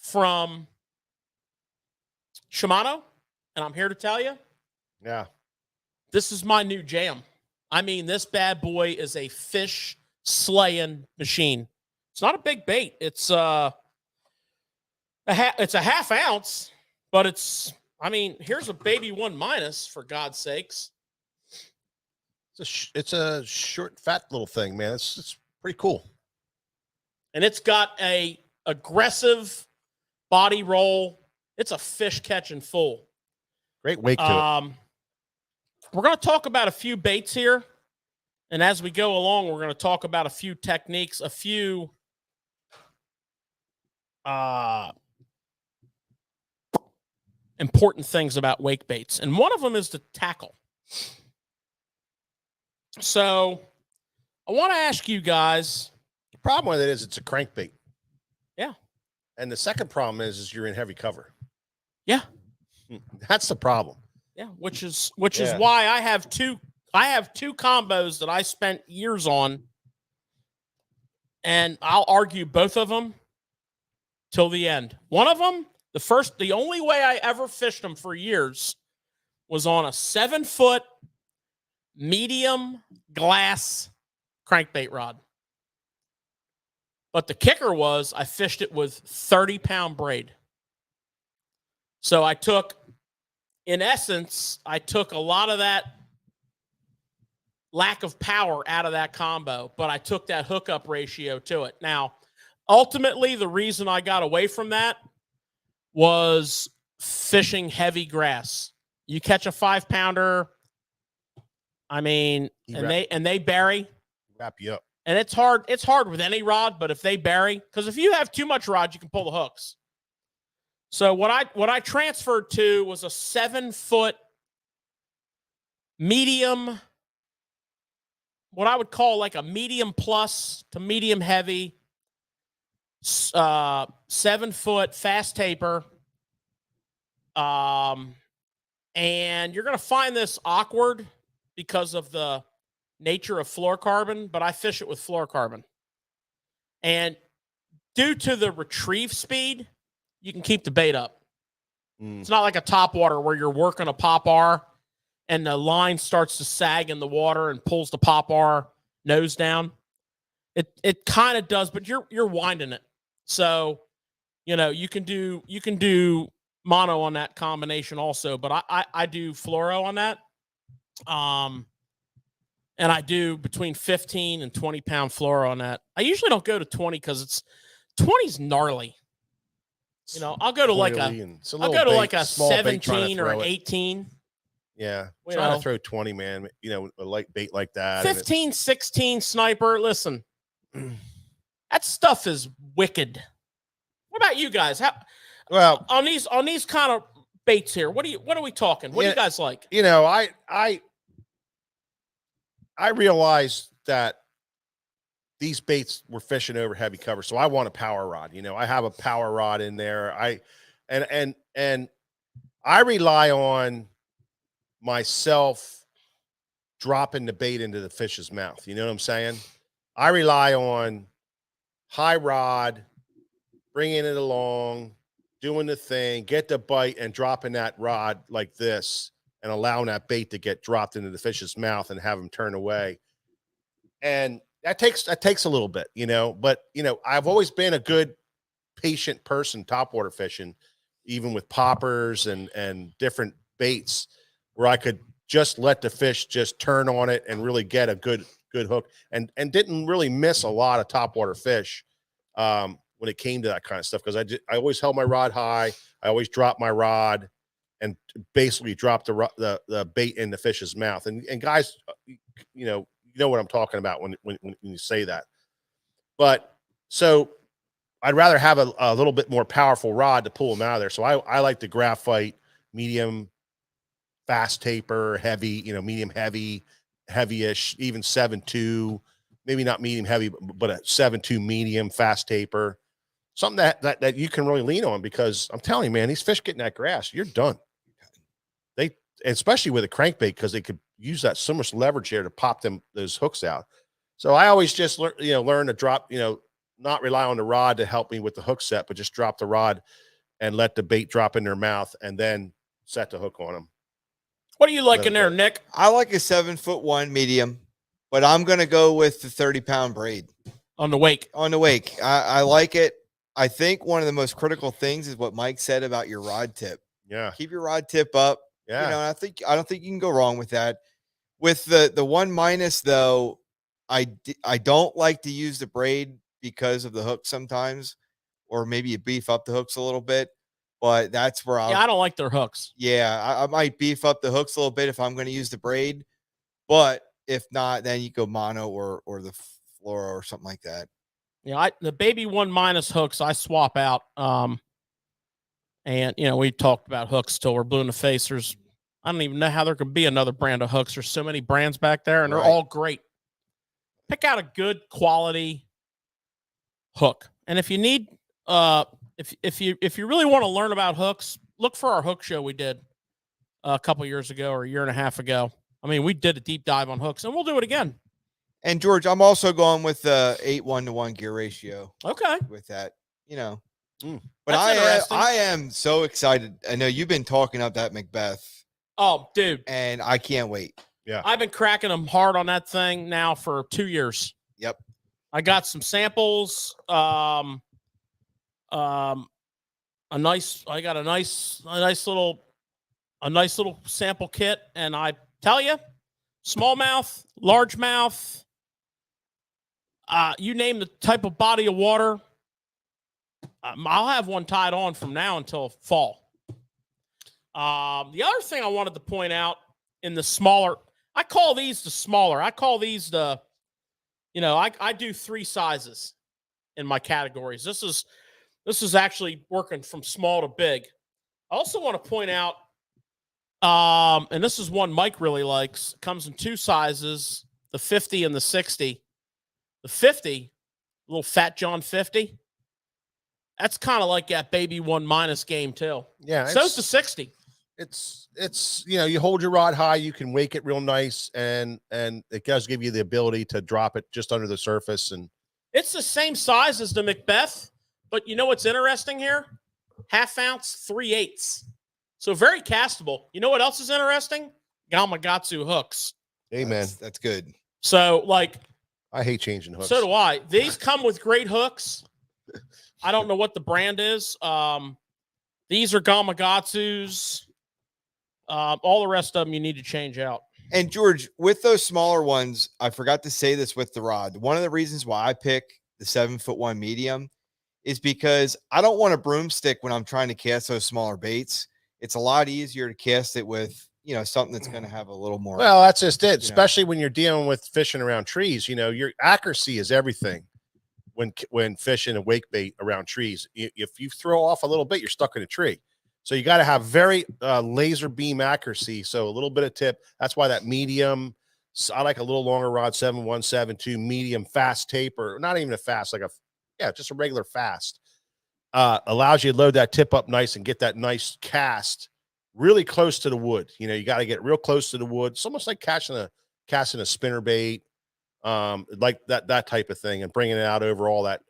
from Shimano, and I'm here to tell you, Yeah. this is my new jam. I mean, this bad boy is a fish slaying machine. It's not a big bait. It's a half ounce, but I mean, here's a baby 1 minus, for God's sakes. It's a short, fat little thing, man. It's pretty cool. And it's got a aggressive body roll. It's a fish catching fool. Great wake to it. We're going to talk about a few baits here. And as we go along, we're going to talk about a few techniques, a few important things about wake baits. And one of them is the tackle. So I want to ask you guys. The problem with it is it's a crankbait. Yeah. And the second problem is you're in heavy cover. Yeah. That's the problem. Yeah, which is Yeah. why I have two combos that I spent years on, and I'll argue both of them till the end. One of them, the only way I ever fished them for years was on a 7-foot medium glass crankbait rod. But the kicker was I fished it with 30-pound braid. So in essence, I took a lot of that lack of power out of that combo, but I took that hookup ratio to it. Now, ultimately, the reason I got away from that was fishing heavy grass. You catch a 5-pounder. I mean, He and they bury. wrap you up. And it's hard. It's hard with any rod, but if they bury, because if you have too much rod, you can pull the hooks. So what I transferred to was a 7-foot medium, what I would call like a medium plus to medium heavy, 7-foot fast taper. And you're gonna find this awkward because of the nature of fluorocarbon, but I fish it with fluorocarbon. And due to the retrieve speed, you can keep the bait up. Mm. It's not like a top water where you're working a pop R and the line starts to sag in the water and pulls the pop R nose down. It kind of does, but you're winding it. So, you can do mono on that combination also, but I do fluoro on that. And I do between 15 and 20 pound fluoro on that. I usually don't go to 20 because 20's gnarly. I'll go to like a small bait trying to 17 or an throw it. 18. Yeah, You trying know. to throw 20, man. A light bait like that. 15, 16 sniper. Listen, that stuff is wicked. What about you guys? Well, On these kind of baits here, what are we talking? What do you guys like? I realized that these baits were fishing over heavy cover, so I want a power rod. I have a power rod in there. And I rely on myself dropping the bait into the fish's mouth. You know what I'm saying? I rely on high rod, bringing it along, doing the thing, get the bite, and dropping that rod like this, and allowing that bait to get dropped into the fish's mouth and have him turn away. And that takes a little bit, but I've always been a good patient person topwater fishing, even with poppers and different baits, where I could just let the fish just turn on it and really get a good hook, and didn't really miss a lot of topwater fish when it came to that kind of stuff, because I always held my rod high. I always dropped my rod and basically dropped the bait in the fish's mouth. And guys, you know what I'm talking about when you say that. But so I'd rather have a little bit more powerful rod to pull them out of there. So I like the graphite medium fast taper, heavy, medium heavy, heavy-ish, even 7.2, maybe not medium heavy, but a 7.2 medium fast taper. Something that you can really lean on, because I'm telling you, man, these fish getting that grass, you're done. Especially with a crankbait, because they could use that so much leverage here to pop those hooks out. So I always just learn to drop, not rely on the rod to help me with the hook set, but just drop the rod and let the bait drop in their mouth and then set the hook on them. What are you liking there, Nick? I like a 7'1" medium, but I'm going to go with the 30-pound braid On the wake. on the wake. I like it. I think one of the most critical things is what Mike said about your rod tip. Yeah. Keep your rod tip up. Yeah. And I don't think you can go wrong with that. With the 1- though, I don't like to use the braid because of the hook sometimes, or maybe you beef up the hooks a little bit. But that's where I don't like their hooks. Yeah, I might beef up the hooks a little bit if I'm going to use the braid. But if not, then you go mono or the fluoro or something like that. Yeah, the baby 1- hooks I swap out. And we talked about hooks till we're blue in the face. I don't even know how there could be another brand of hooks. There's so many brands back there, and they're all great. Pick out a good quality hook. And if you need, if you really want to learn about hooks, look for our hook show we did a couple years ago or a year and a half ago. I mean, we did a deep dive on hooks, and we'll do it again. And George, I'm also going with the 8:1 gear ratio. Okay. With that, But That's interesting. I am so excited. I know you've been talking up that Macbeth, Oh, dude. and I can't wait. Yeah. I've been cracking them hard on that thing now for 2 years. Yep. I got some samples. I got a nice little sample kit, and I tell you, smallmouth, largemouth, you name the type of body of water, I'll have one tied on from now until fall. The other thing I wanted to point out in the smaller, I call these the smaller. I call these the, I do 3 sizes in my categories. This is actually working from small to big. I also want to point out, and this is one Mike really likes. It comes in 2 sizes, the 50 and the 60. The 50, little Fat John 50. That's kind of like that baby 1- game too. Yeah. So's the 60. It's you hold your rod high, you can wake it real nice, and it does give you the ability to drop it just under the surface. And It's the same size as the Macbeth, but you know what's interesting here? 1/2 ounce, 3/8. So very castable. You know what else is interesting? Gamakatsu hooks. amen. That's good. So I hate changing hooks. so do I. These come with great hooks. I don't know what the brand is. These are Gamakatsus. All the rest of them you need to change out. And George, with those smaller ones, I forgot to say this with the rod. One of the reasons why I pick the 7'1" medium is because I don't want a broomstick when I'm trying to cast those smaller baits. It's a lot easier to cast it with, something that's going to have a little more. Well, that's just it. know. Especially when you're dealing with fishing around trees. Your accuracy is everything when fishing a wake bait around trees. If you throw off a little bit, you're stuck in a tree. So you got to have very laser beam accuracy. So a little bit of tip. That's why that medium. I like a little longer rod, 7'1", 7'2", medium fast taper. Not even a fast, just a regular fast. Allows you to load that tip up nice and get that nice cast really close to the wood. You got to get real close to the wood. It's almost like casting a spinner bait, like that type of thing, and bringing it out over all that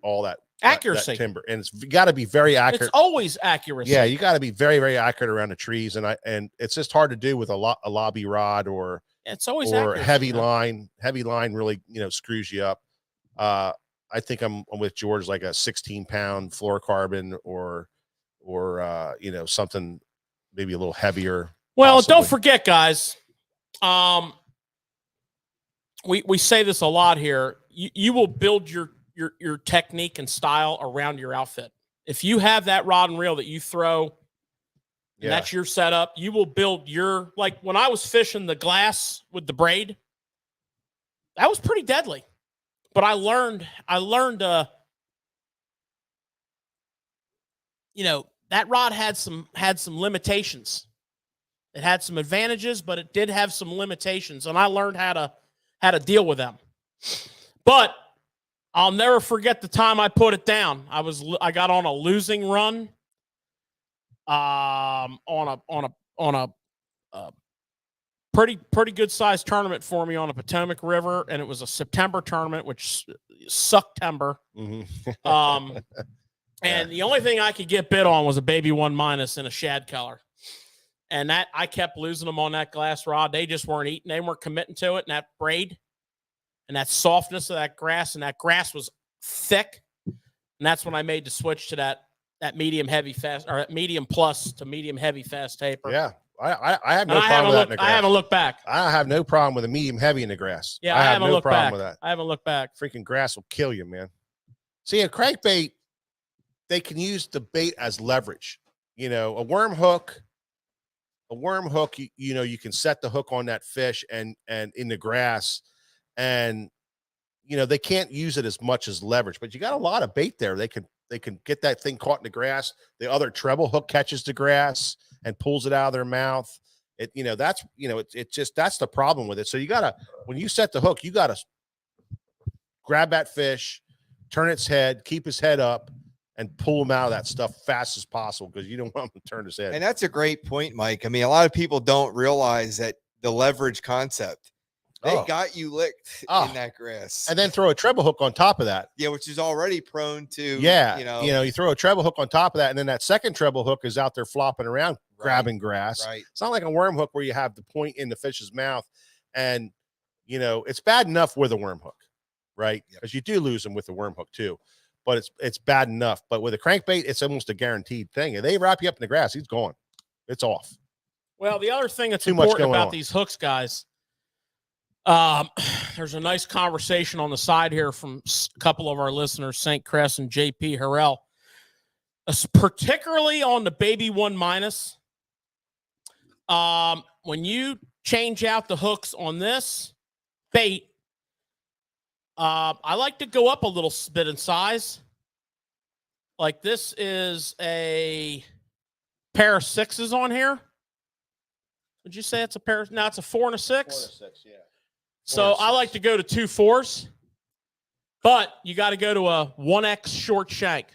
Accuracy. that timber. And it's got to be very accurate. It's always accuracy. Yeah, you got to be very, very accurate around the trees, and it's just hard to do with a lobby rod or It's always accuracy, heavy man. line. Heavy line really screws you up. I think I'm with George, like a 16-pound fluorocarbon or something maybe a little heavier. Well, possibly. don't forget, guys. We say this a lot here. You will build your technique and style around your outfit. If you have that rod and reel that you throw, and that's your setup, you will build your, like when I was fishing the glass with the braid, that was pretty deadly. But I learned that rod had some limitations. It had some advantages, but it did have some limitations, and I learned how to deal with them. But I'll never forget the time I put it down. I got on a losing run on a pretty good sized tournament for me on a Potomac River, and it was a September tournament, which sucked timber. Mhm. And the only thing I could get bid on was a baby 1- in a shad color. And that I kept losing them on that glass rod. They just weren't eating. They weren't committing to it. And that braid and that softness of that grass, and that grass was thick. And that's when I made the switch to that medium heavy fast, or medium plus to medium heavy fast taper. Yeah. I have no And problem with that in the grass. I haven't looked back. I have no problem with a medium heavy in the grass. Yeah, I have haven't no looked problem back. with that. I haven't looked back. Freaking grass will kill you, man. See, a crankbait, they can use the bait as leverage. A worm hook, you can set the hook on that fish and in the grass, and they can't use it as much as leverage, but you got a lot of bait there. They can get that thing caught in the grass. The other treble hook catches the grass and pulls it out of their mouth. That's the problem with it. So when you set the hook, you gotta grab that fish, turn its head, keep his head up, and pull him out of that stuff fast as possible, because you don't want him to turn his head. And that's a great point, Mike. I mean, a lot of people don't realize that the leverage concept. They got you licked in that grass. And then throw a treble hook on top of that. Yeah, which is already prone to, you throw a treble hook on top of that, and then that second treble hook is out there flopping around, grabbing grass. Right. It's not like a worm hook where you have the point in the fish's mouth, and it's bad enough with a worm hook, right? Because you do lose them with the worm hook too, but it's bad enough. But with a crankbait, it's almost a guaranteed thing. And they wrap you up in the grass, he's gone. It's off. Well, the other thing that's Too much important going about on. these hooks, guys, there's a nice conversation on the side here from a couple of our listeners, St. Cress and JP Harrell, particularly on the baby 1-. When you change out the hooks on this bait, I like to go up a little bit in size. Like this is a pair of 6s on here. Would you say it's a pair? No, it's a 4 and a 6. 4 and a 6, yeah. So 4 and a I like 6. to go to 2 4s, but you got to go to a 1X short shank.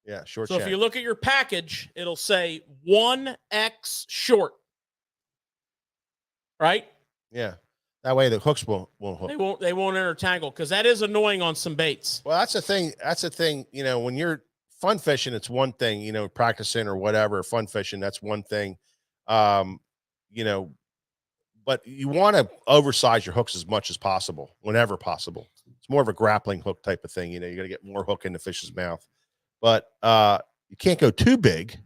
Yeah, short So shank. if you look at your package, it'll say 1X short. Right? Yeah. That way the hooks won't hook. They won't intertangle because that is annoying on some baits. Well, that's the thing. That's the thing. You know, when you're fun fishing, it's one thing. You know, practicing or whatever, fun fishing, that's one thing. You know, but you want to oversize your hooks as much as possible, whenever possible. It's more of a grappling hook type of thing. You know, you got to get more hook in the fish's mouth, but you can't go too big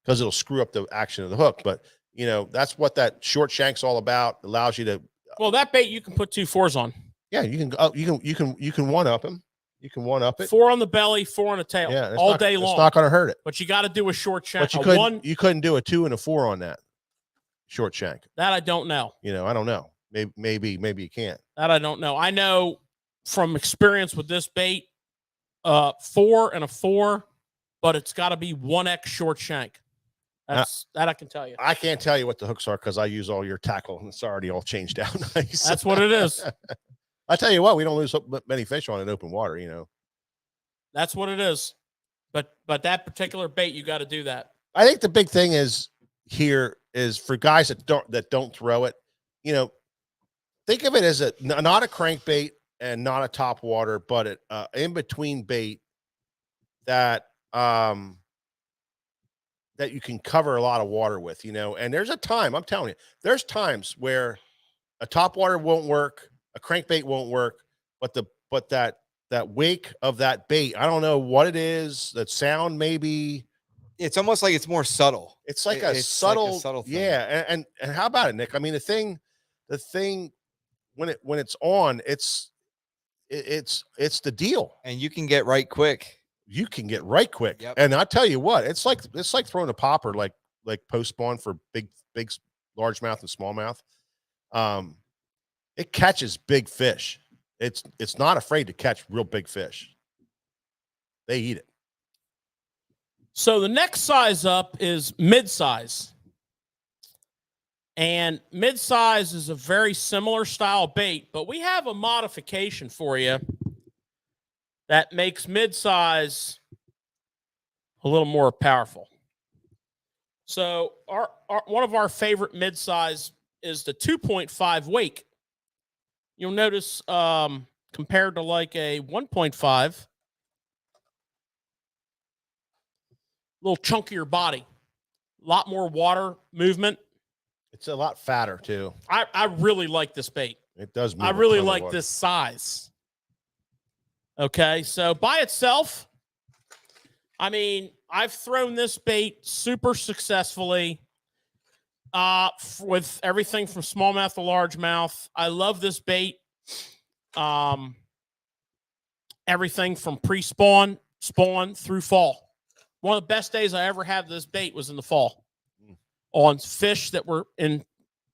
because it'll screw up the action of the hook. But you know, that's what that short shank's all about. It allows you to. Well, that bait you can put 2 4s on. Yeah, you can one up him. You can one up it. 4 on the belly, 4 on the tail, Yeah, all day long. It's not going to hurt it. But you got to do a short shank. But you couldn't do a 2 and a 4 on that short shank. That I don't know. You know, I don't know. Maybe you can't. That I don't know. I know from experience with this bait, 4 and a 4, but it's got to be 1X short shank. That I can tell you. I can't tell you what the hooks are because I use all your tackle and it's already all changed out nice. That's what it is. I tell you what, we don't lose many fish on in open water. You know, That's what it is. But that particular bait, you got to do that. I think the big thing is for guys that don't throw it. You know, think of it as not a crankbait and not a top water, but in between bait that that you can cover a lot of water with, you know. And there's a time, I'm telling you, there's times where a top water won't work, a crankbait won't work, but that wake of that bait, I don't know what it is, that sound maybe. It's almost like it's more subtle. It's like It's subtle, like a subtle thing. yeah. And how about it, Nick? I mean, the thing when it's on, it's the deal. And you can get right quick. You can get right quick. Yep. And I tell you what, it's like throwing a popper, like post spawn for big largemouth and smallmouth. It catches big fish. It's not afraid to catch real big fish. They eat it. So the next size up is mid-size. And mid-size is a very similar style bait, but we have a modification for you that makes mid-size a little more powerful. So our one of our favorite mid-size is the 2.5 wake. You'll notice compared to like a 1.5, little chunkier body, a lot more water movement. It's a lot fatter too. I really like this bait. It does. Move I a really ton of like water. this size. Okay, so by itself, I mean, I've thrown this bait super successfully with everything from smallmouth to largemouth. I love this bait. Everything from pre-spawn, spawn through fall. One of the best days I ever had this bait was in the fall on fish that were in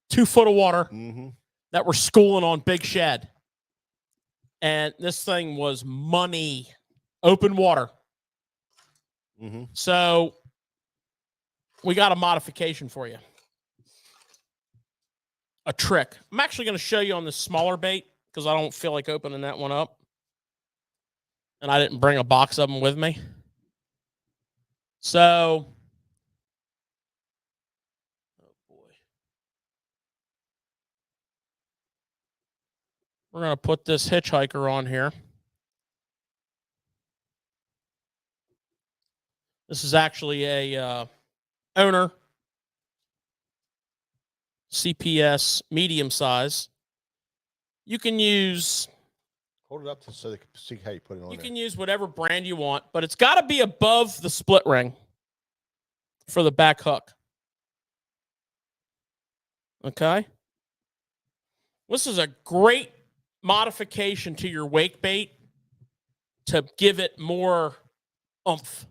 2 foot of water that were schooling on big shad. And this thing was money, open water. So we got a modification for you. A trick. I'm actually going to show you on this smaller bait because I don't feel like opening that one up. And I didn't bring a box of them with me. So, oh boy. We're going to put this hitchhiker on here. This is actually a owner CPS medium size. You can use Hold it up so they can see how you put it on. You there. can use whatever brand you want, but it's got to be above the split ring for the back hook. Okay. This is a great modification to your wake bait to give it more oomph.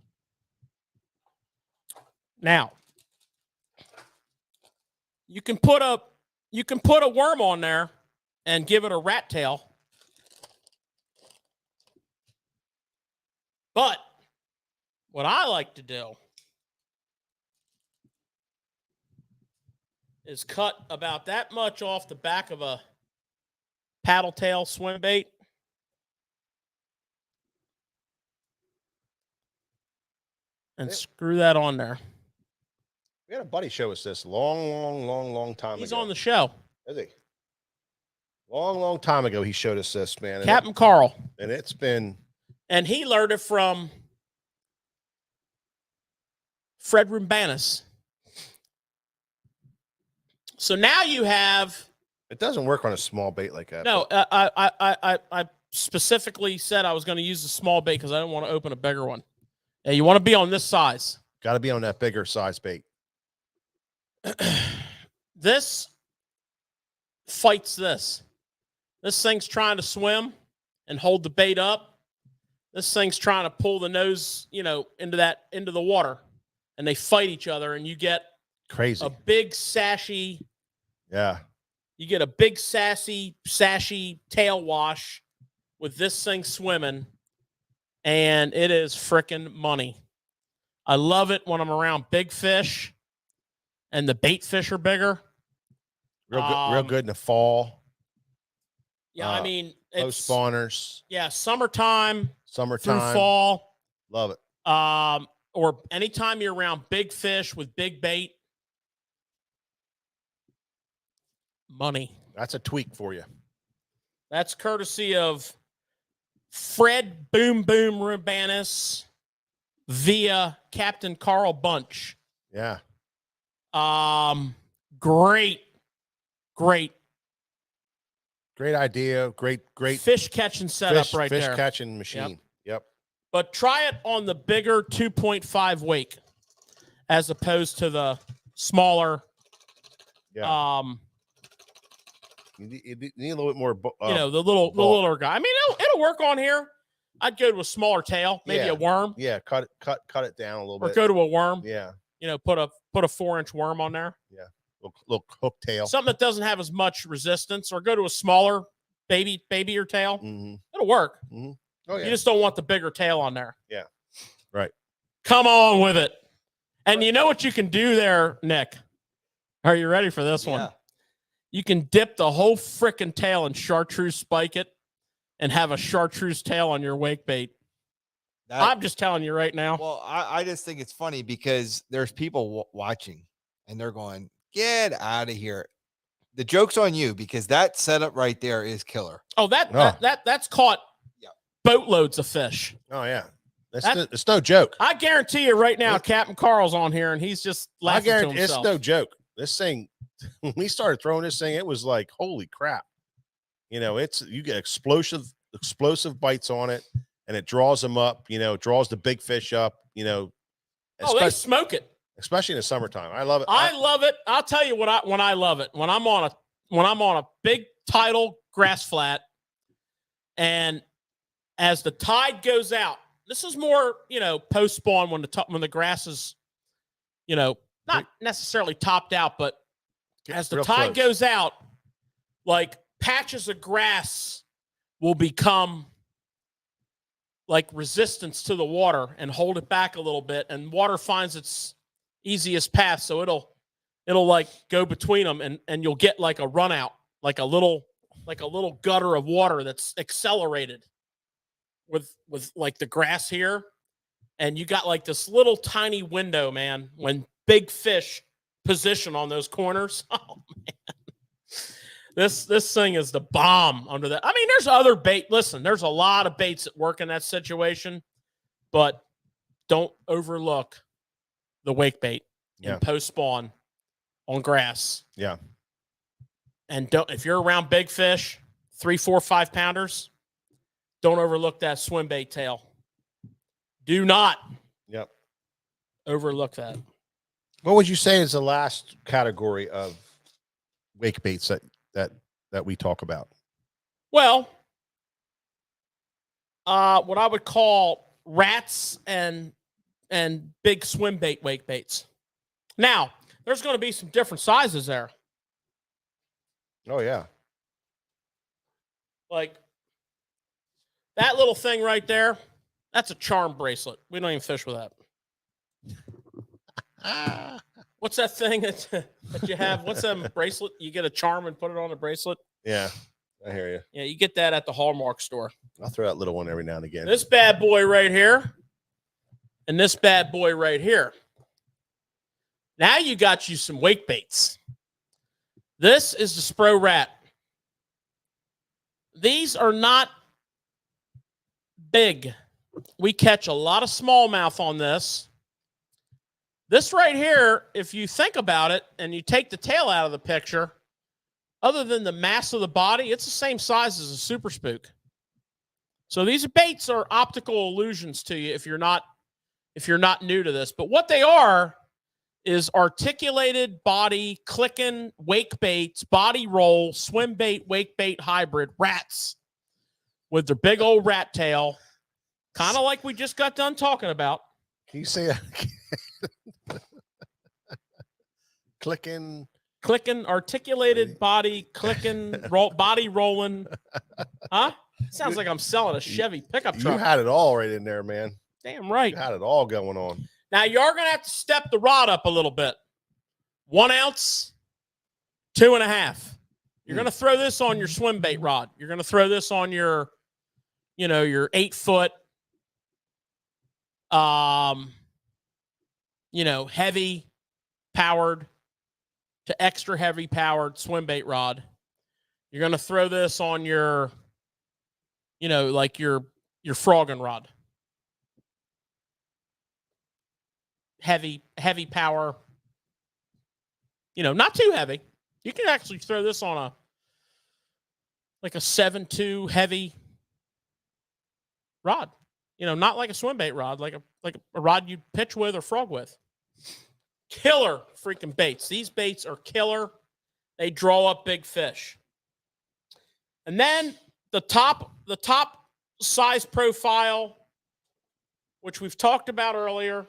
Now, You can put a worm on there and give it a rat tail. But what I like to do is cut about that much off the back of a paddle tail swim bait. And Yeah. screw that on there. We had a buddy show us this long time He's ago. on the show. Is he? Long time ago, he showed us this, man. Captain Carl. And it's been And he learned it from Fred Rumbanis. So now you have it doesn't work on a small bait like that. no. but I specifically said I was going to use a small bait because I didn't want to open a bigger one. Yeah, you want to be on this size. got to be on that bigger size bait. This fights this. This thing's trying to swim and hold the bait up. This thing's trying to pull the nose, into the water, and they fight each other, and you get Crazy. a big sassy. Yeah. You get a big sassy tail wash with this thing swimming, and it is frickin' money. I love it when I'm around big fish, and the bait fish are bigger. Real good in the fall. Yeah, I mean, Post it's spawners, summertime through summertime. fall. Love it. Or anytime you're around big fish with big bait, money. That's a tweak for you. That's courtesy of Fred Boom Boom Rubanis via Captain Carl Bunch. Yeah. Great Great idea. Great fish catching setup right fish there. catching machine. Yep. But try it on the bigger 2.5 wake as opposed to the smaller. Yeah. You need a little bit more. The littler guy. I mean, it'll work on here. I'd go to a smaller tail, maybe Yeah. a worm, Yeah. Cut it down a little or bit. go to a worm. Yeah. Put a 4-inch worm on there. Little hook tail. Something that doesn't have as much resistance, or go to a smaller babier tail. Mm-hmm. It'll work. Oh yeah. You just don't want the bigger tail on there. Yeah. Right. Come on with it. And you know what you can do there, Nick? Are you ready for this one? You can dip the whole frickin' tail in chartreuse, spike it, and have a chartreuse tail on your wake bait. I'm just telling you right now. Well, I just think it's funny because there's people watching and they're going, get out of here. The joke's on you because that setup right there is killer. Oh, that's caught boatloads of fish. Oh yeah. It's no joke. I guarantee you right now, Captain Carl's on here and he's just I laughing to guarantee it's himself. no joke. This thing, when we started throwing this thing, it was like, holy crap. You get explosive bites on it, and it draws them up, draws the big fish up, Oh, they smoke it. especially in the summertime. I love it. I love it. I'll tell you when I love it. When I'm on a big tidal grass flat, and as the tide goes out, this is more, post spawn when the grass is, not necessarily topped out, but as the real tide close. goes out, like patches of grass will become like resistance to the water and hold it back a little bit, and water finds its easiest path, so it'll like go between them, and you'll get like a run out, like a little gutter of water that's accelerated with like the grass here, and you got like this little tiny window, man, when big fish position on those corners. Oh man, this thing is the bomb under that. I mean, there's other bait. Listen, there's a lot of baits that work in that situation, but don't overlook the wake bait Yeah. in post spawn on grass. Yeah. And if you're around big fish, 3, 4, 5 pounders, don't overlook that swim bait tail. Do not Yep. overlook that. What would you say is the last category of wake baits that we talk about? Well, what I would call rats and big swim bait wake baits. Now, there's going to be some different sizes there. Oh yeah. Like that little thing right there, that's a charm bracelet. We don't even fish with that. What's that thing that you have? What's that bracelet? You get a charm and put it on a bracelet? Yeah, I hear you. Yeah, you get that at the Hallmark store. I'll throw that little one every now and again. This bad boy right here and this bad boy right here. Now you got you some wake baits. This is the Spro Rat. These are not big. We catch a lot of smallmouth on this. This right here, if you think about it and you take the tail out of the picture, other than the mass of the body, it's the same size as a Super Spook. So these baits are optical illusions to you if you're not new to this. But what they are is articulated body clicking wake baits, body roll, swim bait, wake bait hybrid rats with their big old rat tail, kind of like we just got done talking about. Can you say that? Clicking, articulated body, body rolling. Huh? Sounds like I'm selling a Chevy pickup you truck. had it all right in there, man. Damn right. You had it all going on. Now you are going to have to step the rod up a little bit. 1 ounce, 2.5. You're going to throw this on your swim bait rod. You're going to throw this on your 8-foot, heavy powered to extra heavy powered swim bait rod. You're going to throw this on your, like your frogging rod. Heavy power, not too heavy. You can actually throw this on a 7.2 heavy rod. Not like a swim bait rod, like a rod you pitch with or frog with. Killer freaking baits. These baits are killer. They draw up big fish. And then the top size profile, which we've talked about earlier,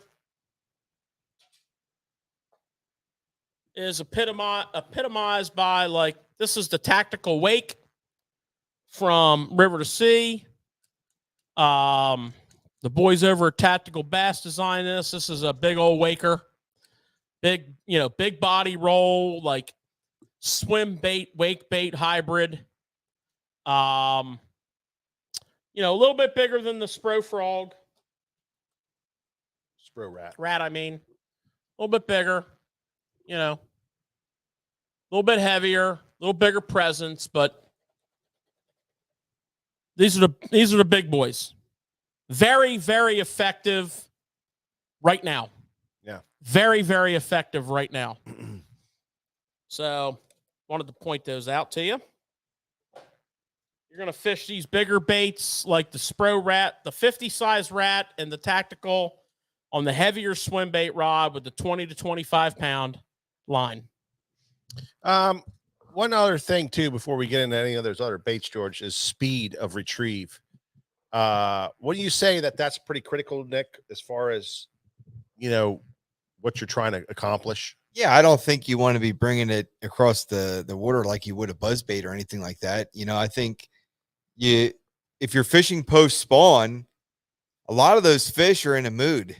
is epitomized by this is the Tactical Wake from River to Sea. The boys over at Tactical Bass designed this. This is a big old waker. Big body roll, like swim bait, wake bait hybrid. A little bit bigger than the Spro Frog. Spro Rat. Rat, I mean. A little bit bigger. A little bit heavier, a little bigger presence, but these are the big boys. Very, very effective right now. Yeah. Very, very effective right now. So, wanted to point those out to you. You're going to fish these bigger baits like the Spro Rat, the 50 size rat, and the Tactical on the heavier swim bait rod with the 20 to 25 pound line. One other thing too, before we get into any of those other baits, George, is speed of retrieve. What do you say that's pretty critical, Nick, as far as what you're trying to accomplish? Yeah, I don't think you want to be bringing it across the water like you would a buzzbait or anything like that. I think if you're fishing post spawn, a lot of those fish are in a mood,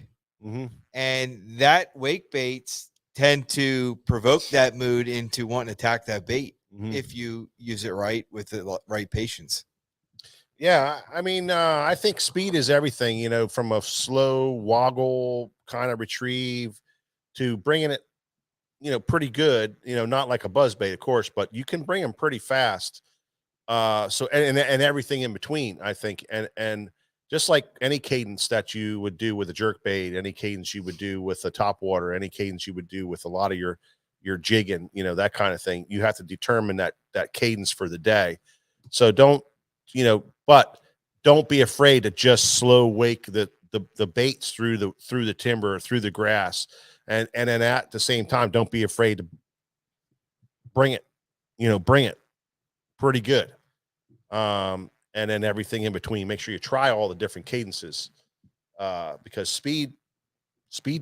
and that wake baits tend to provoke that mood into wanting to attack that bait if you use it right with the right patience. Yeah, I mean, I think speed is everything, from a slow woggle kind of retrieve to bringing it, pretty good, not like a buzzbait, of course, but you can bring them pretty fast. So, and everything in between, I think. And just like any cadence that you would do with a jerk bait, any cadence you would do with a top water, any cadence you would do with a lot of your jigging, that kind of thing, you have to determine that cadence for the day. So but don't be afraid to just slow wake the baits through the timber, through the grass. And then at the same time, don't be afraid to bring it pretty good. And then everything in between, make sure you try all the different cadences, because speed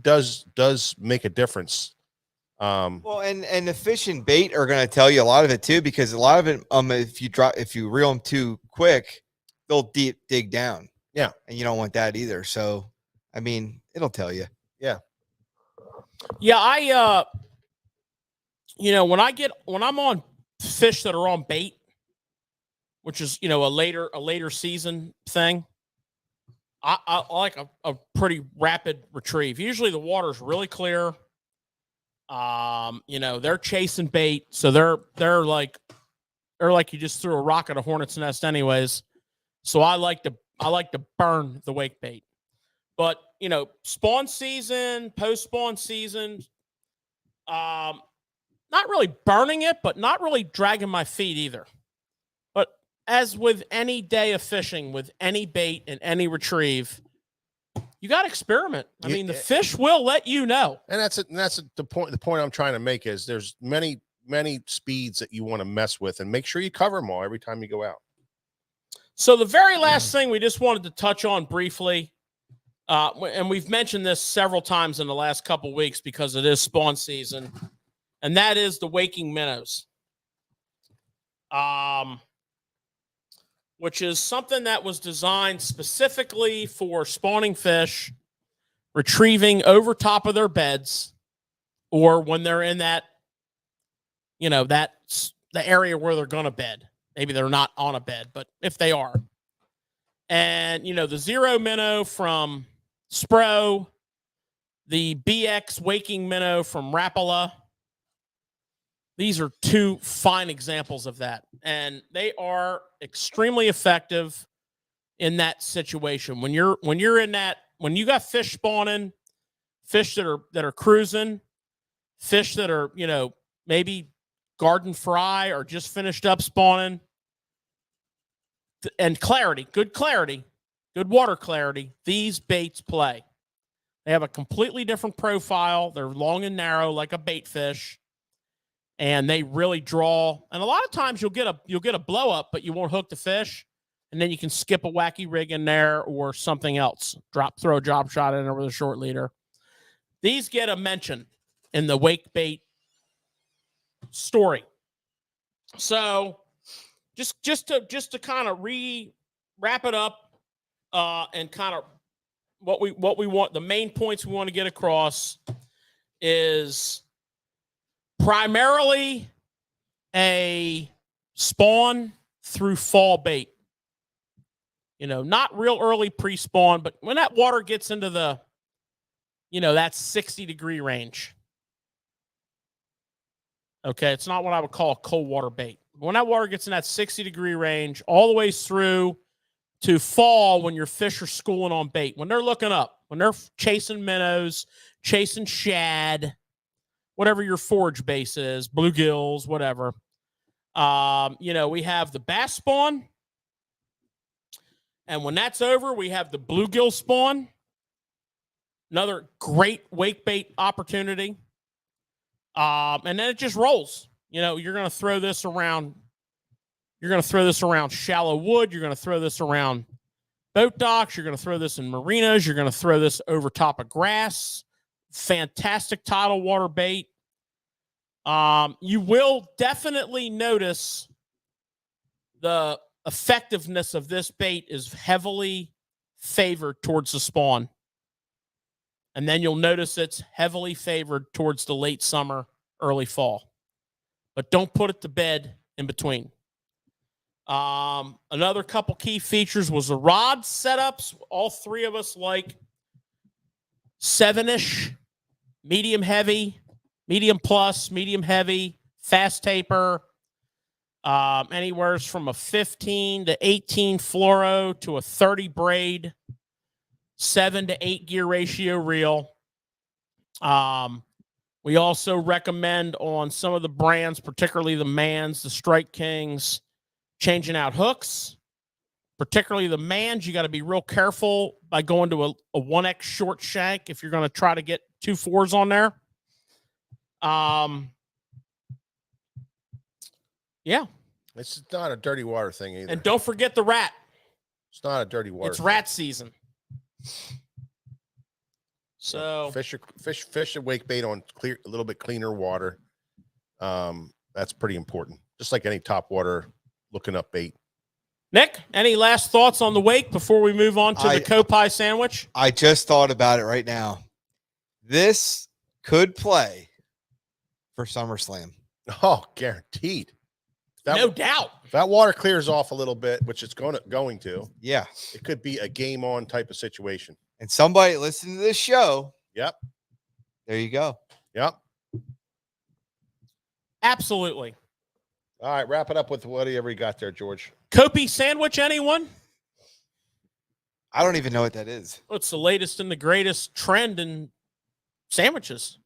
does make a difference. Well, and the fish and bait are going to tell you a lot of it too, because a lot of it, if you reel them too quick, they'll dig down. Yeah. And you don't want that either. So, I mean, it'll tell you. Yeah, I when I'm on fish that are on bait, which is, a later season thing, I like a pretty rapid retrieve. Usually the water's really clear. They're chasing bait, so they're like you just threw a rock at a hornet's nest anyways. So I like to burn the wake bait. But, spawn season, post-spawn season, not really burning it, but not really dragging my feet either. But as with any day of fishing, with any bait and any retrieve, you got to experiment. I mean, the fish will let you know. And that's it. And that's the point. The point I'm trying to make is there's many speeds that you want to mess with, and make sure you cover them all every time you go out. So the very last thing we just wanted to touch on briefly, and we've mentioned this several times in the last couple of weeks because it is spawn season, and that is the waking minnows, which is something that was designed specifically for spawning fish, retrieving over top of their beds, or when they're in that, that's the area where they're going to bed. Maybe they're not on a bed, but if they are. And, the Zero minnow from Spro, the BX waking minnow from Rapala. These are two fine examples of that. And they are extremely effective in that situation. When you're in that, when you got fish spawning, fish that are cruising, fish that are, maybe garden fry or just finished up spawning, and good water clarity, these baits play. They have a completely different profile. They're long and narrow like a bait fish, and they really draw. And a lot of times you'll get a blow up, but you won't hook the fish, and then you can skip a wacky rig in there or something else. Throw a drop shot in over the short leader. These get a mention in the wake bait story. So just to kind of wrap it up, and kind of what we want, the main points we want to get across is primarily a spawn through fall bait. Not real early pre-spawn, but when that water gets into the, that 60-degree range. Okay, it's not what I would call a cold water bait. When that water gets in that 60-degree range, all the way through to fall, when your fish are schooling on bait, when they're looking up, when they're chasing minnows, chasing shad, whatever your forage base is, bluegills, whatever. We have the bass spawn. And when that's over, we have the bluegill spawn. Another great wake bait opportunity. And then it just rolls. You're going to throw this around. You're going to throw this around shallow wood. You're going to throw this around boat docks. You're going to throw this in marinas. You're going to throw this over top of grass. Fantastic tidal water bait. You will definitely notice the effectiveness of this bait is heavily favored towards the spawn. And then you'll notice it's heavily favored towards the late summer, early fall. But don't put it to bed in between. Another couple key features was the rod setups. All three of us like 7-ish, medium heavy, medium plus, medium heavy, fast taper, anywhere from a 15 to 18 fluoro to a 30 braid, 7 to 8 gear ratio reel. We also recommend on some of the brands, particularly the Mans, the Strike Kings, changing out hooks. Particularly the Mans, you got to be real careful by going to a 1X short shank if you're going to try to get 2 4s on there. Yeah. It's not a dirty water thing either. And don't forget the rat. It's not a dirty water. It's thing. rat season. So fish and wake bait on a little bit cleaner water. That's pretty important. Just like any top water looking up bait. Nick, any last thoughts on the wake before we move on to the Kopai sandwich? I just thought about it right now. This could play for SummerSlam. Oh, guaranteed. No doubt. If that water clears off a little bit, which it's going to, Yeah. it could be a game on type of situation. And somebody listening to this show. Yep. There you go. Yep. Absolutely. All right, wrap it up with whatever you got there, George. Kopi sandwich, anyone? I don't even know what that is. What's the latest and the greatest trend in sandwiches?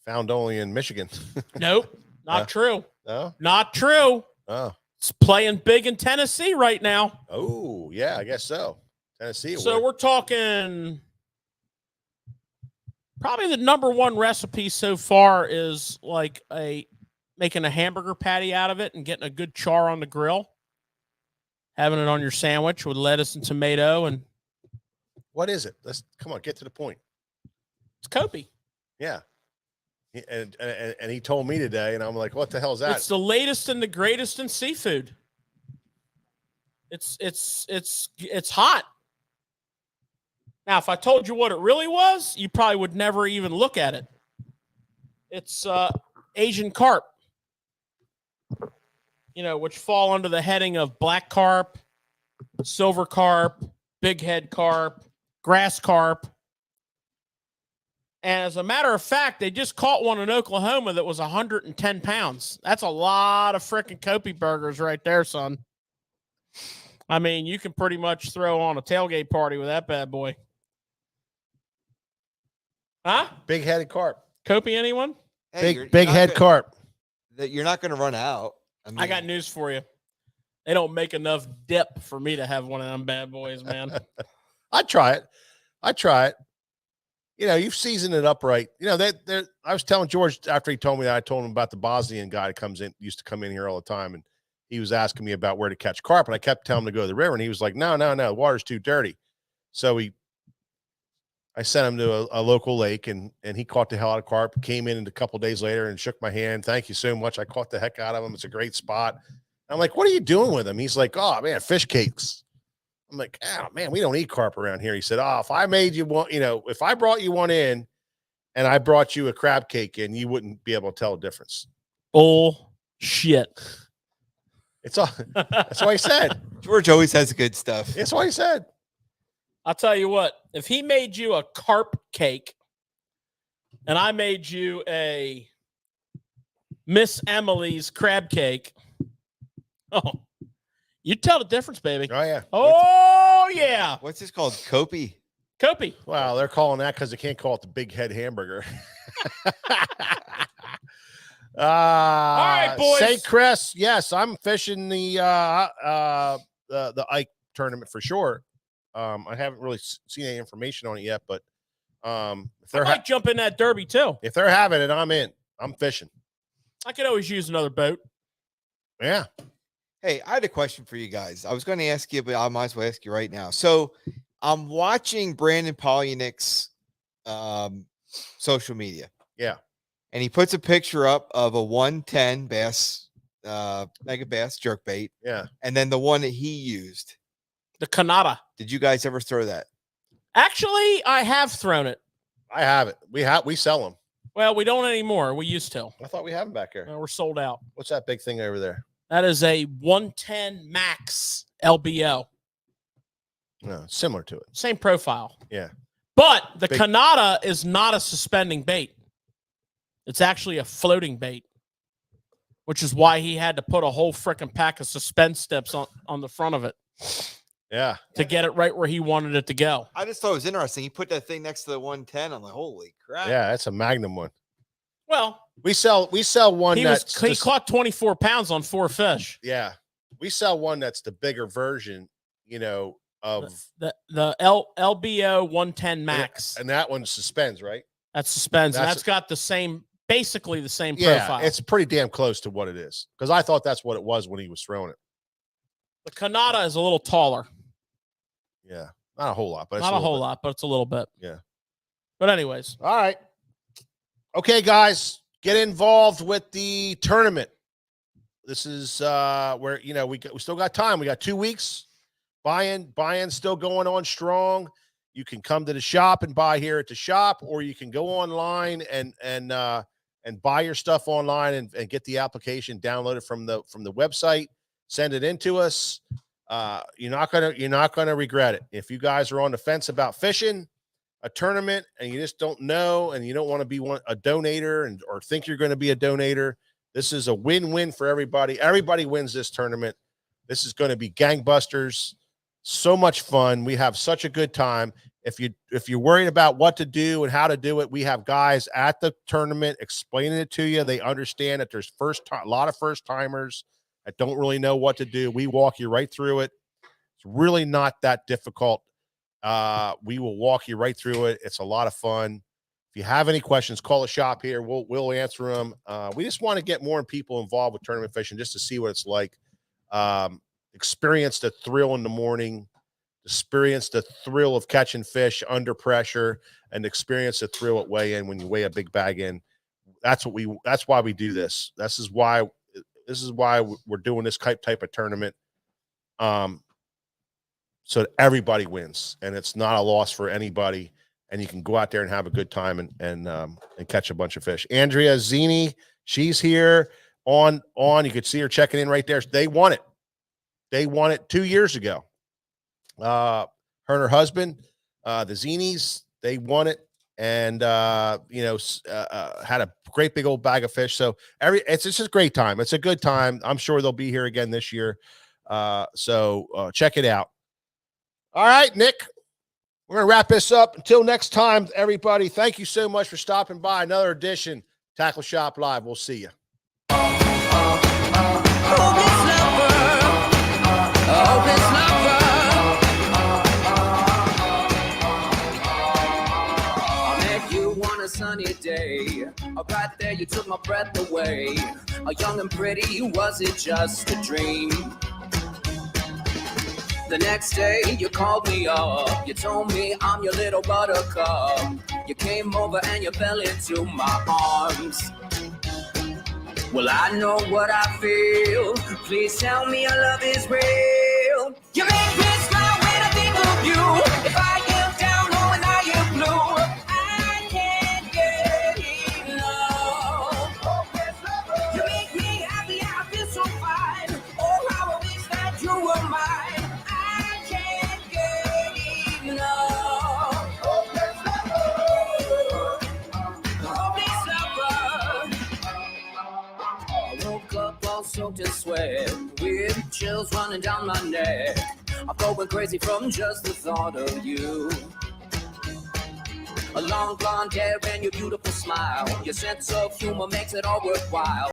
Found only in Michigan. Nope, not true. No? Not true. Oh. It's playing big in Tennessee right now. Oh, yeah, I guess so. Tennessee. So we're talking probably the number one recipe so far is like making a hamburger patty out of it and getting a good char on the grill, having it on your sandwich with lettuce and tomato. And what is it? Come on, get to the point. it's Kopi. Yeah. And he told me today, and I'm like, what the hell is that? It's the latest and the greatest in seafood. It's hot. Now, if I told you what it really was, you probably would never even look at it. It's Asian carp, which fall under the heading of black carp, silver carp, big head carp, grass carp. And as a matter of fact, they just caught one in Oklahoma that was 110 pounds. That's a lot of freaking Kopi burgers right there, son. I mean, you can pretty much throw on a tailgate party with that bad boy. Huh? Big-headed carp. Kopi, anyone? Hey, Big head carp. That you're not going to run out. I got news for you. They don't make enough dip for me to have one of them bad boys, man. I'd try it. You've seasoned it up right. I was telling George after he told me that, I told him about the Bosnian guy that used to come in here all the time. And he was asking me about where to catch carp. And I kept telling him to go to the river. And he was like, no, the water's too dirty. So I sent him to a local lake and he caught the hell out of carp, came in a couple of days later and shook my hand. Thank you so much. I caught the heck out of him. It's a great spot. I'm like, what are you doing with him? He's like, oh man, fish cakes. I'm like, oh man, we don't eat carp around here. He said, oh, if I made you one, if I brought you one in and I brought you a crab cake in, you wouldn't be able to tell the difference. Bullshit. That's what he said. George always has good stuff. That's what he said. I'll tell you what, if he made you a carp cake and I made you a Miss Emily's crab cake, you tell the difference, baby. Oh, yeah. Oh, yeah. What's this called? Kopi? Kopi. Well, they're calling that because they can't call it the big head hamburger. All right, boys. St. Chris, yes, I'm fishing the Ike tournament for sure. I haven't really seen any information on it yet, but if I might jump in that derby too. if they're having it, I'm in. I'm fishing. I could always use another boat. Yeah. Hey, I had a question for you guys. I was going to ask you, but I might as well ask you right now. So I'm watching Brandon Polyanek's social media. Yeah. And he puts a picture up of a 110 bass, mega bass jerkbait. Yeah. And then the one that he used. The Kanata. Did you guys ever throw that? Actually, I have thrown it. I have it. We sell them. Well, we don't anymore. We used to. I thought we have them back here. We're sold out. What's that big thing over there? That is a 110 Max LBO. No, similar to it. Same profile. Yeah. But the Big- Kanata is not a suspending bait. It's actually a floating bait, which is why he had to put a whole freaking pack of suspend steps on the front of it Yeah. to get it right where he wanted it to go. I just thought it was interesting. He put that thing next to the 110. I'm like, holy crap. Yeah, that's a Magnum one. Well, We sell one he caught 24 pounds on 4 fish. yeah. We sell one that's the bigger version, of The LBO 110 Max. and that one suspends, right? That suspends. And That's that's got the same, basically the same Yeah, profile. it's pretty damn close to what it is. Because I thought that's what it was when he was throwing it. The Kanata is a little taller. Yeah. Not a whole lot, but it's Not a whole little lot, but it's a little bit. Yeah. But anyways, All right. Okay, guys, get involved with the tournament. This is where we still got time. We got 2 weeks. Buy-in still going on strong. You can come to the shop and buy here at the shop, or you can go online and buy your stuff online and get the application downloaded from the website. Send it in to us. You're not gonna regret it. If you guys are on the fence about fishing a tournament and you just don't know and you don't want to be a donator or think you're going to be a donator, this is a win-win for everybody. Everybody wins this tournament. This is going to be gangbusters. So much fun. We have such a good time. If you're worried about what to do and how to do it, we have guys at the tournament explaining it to you. They understand that there's a lot of first timers that don't really know what to do. We walk you right through it. It's really not that difficult. We will walk you right through it. It's a lot of fun. If you have any questions, call the shop here. We'll answer them. We just want to get more people involved with tournament fishing just to see what it's like. Experience the thrill in the morning, experience the thrill of catching fish under pressure, and experience the thrill at weigh in when you weigh a big bag in. That's why we do this. This is why we're doing this type of tournament. So that everybody wins and it's not a loss for anybody. And you can go out there and have a good time and catch a bunch of fish. Andrea Zini, she's here on. You could see her checking in right there. They won it. They won it 2 years ago. Her and her husband, the Zinis, they won it and had a great big old bag of fish. So it's just a great time. It's a good time. I'm sure they'll be here again this year. So check it out. All right, Nick, we're going to wrap this up. Until next time, everybody, thank you so much for stopping by. Another edition, Tackle Shop Live. We'll see you. Sunny day, right there you took my breath away. Young and pretty, was it just a dream? The next day you called me up, you told me I'm your little buttercup. You came over and you fell into my arms. Well, I know what I feel. Please tell me your love is real. You make me smile when I think of you. If I am down or when I am blue, I can't get enough. You make me happy, I feel so fine. Oh, how I wish that you were mine. I can't get enough. I woke up all soaked in sweat, with chills running down my neck. I'm going crazy from just the thought of you. A long blonde hair and your beautiful smile. Your sense of humor makes it all worthwhile.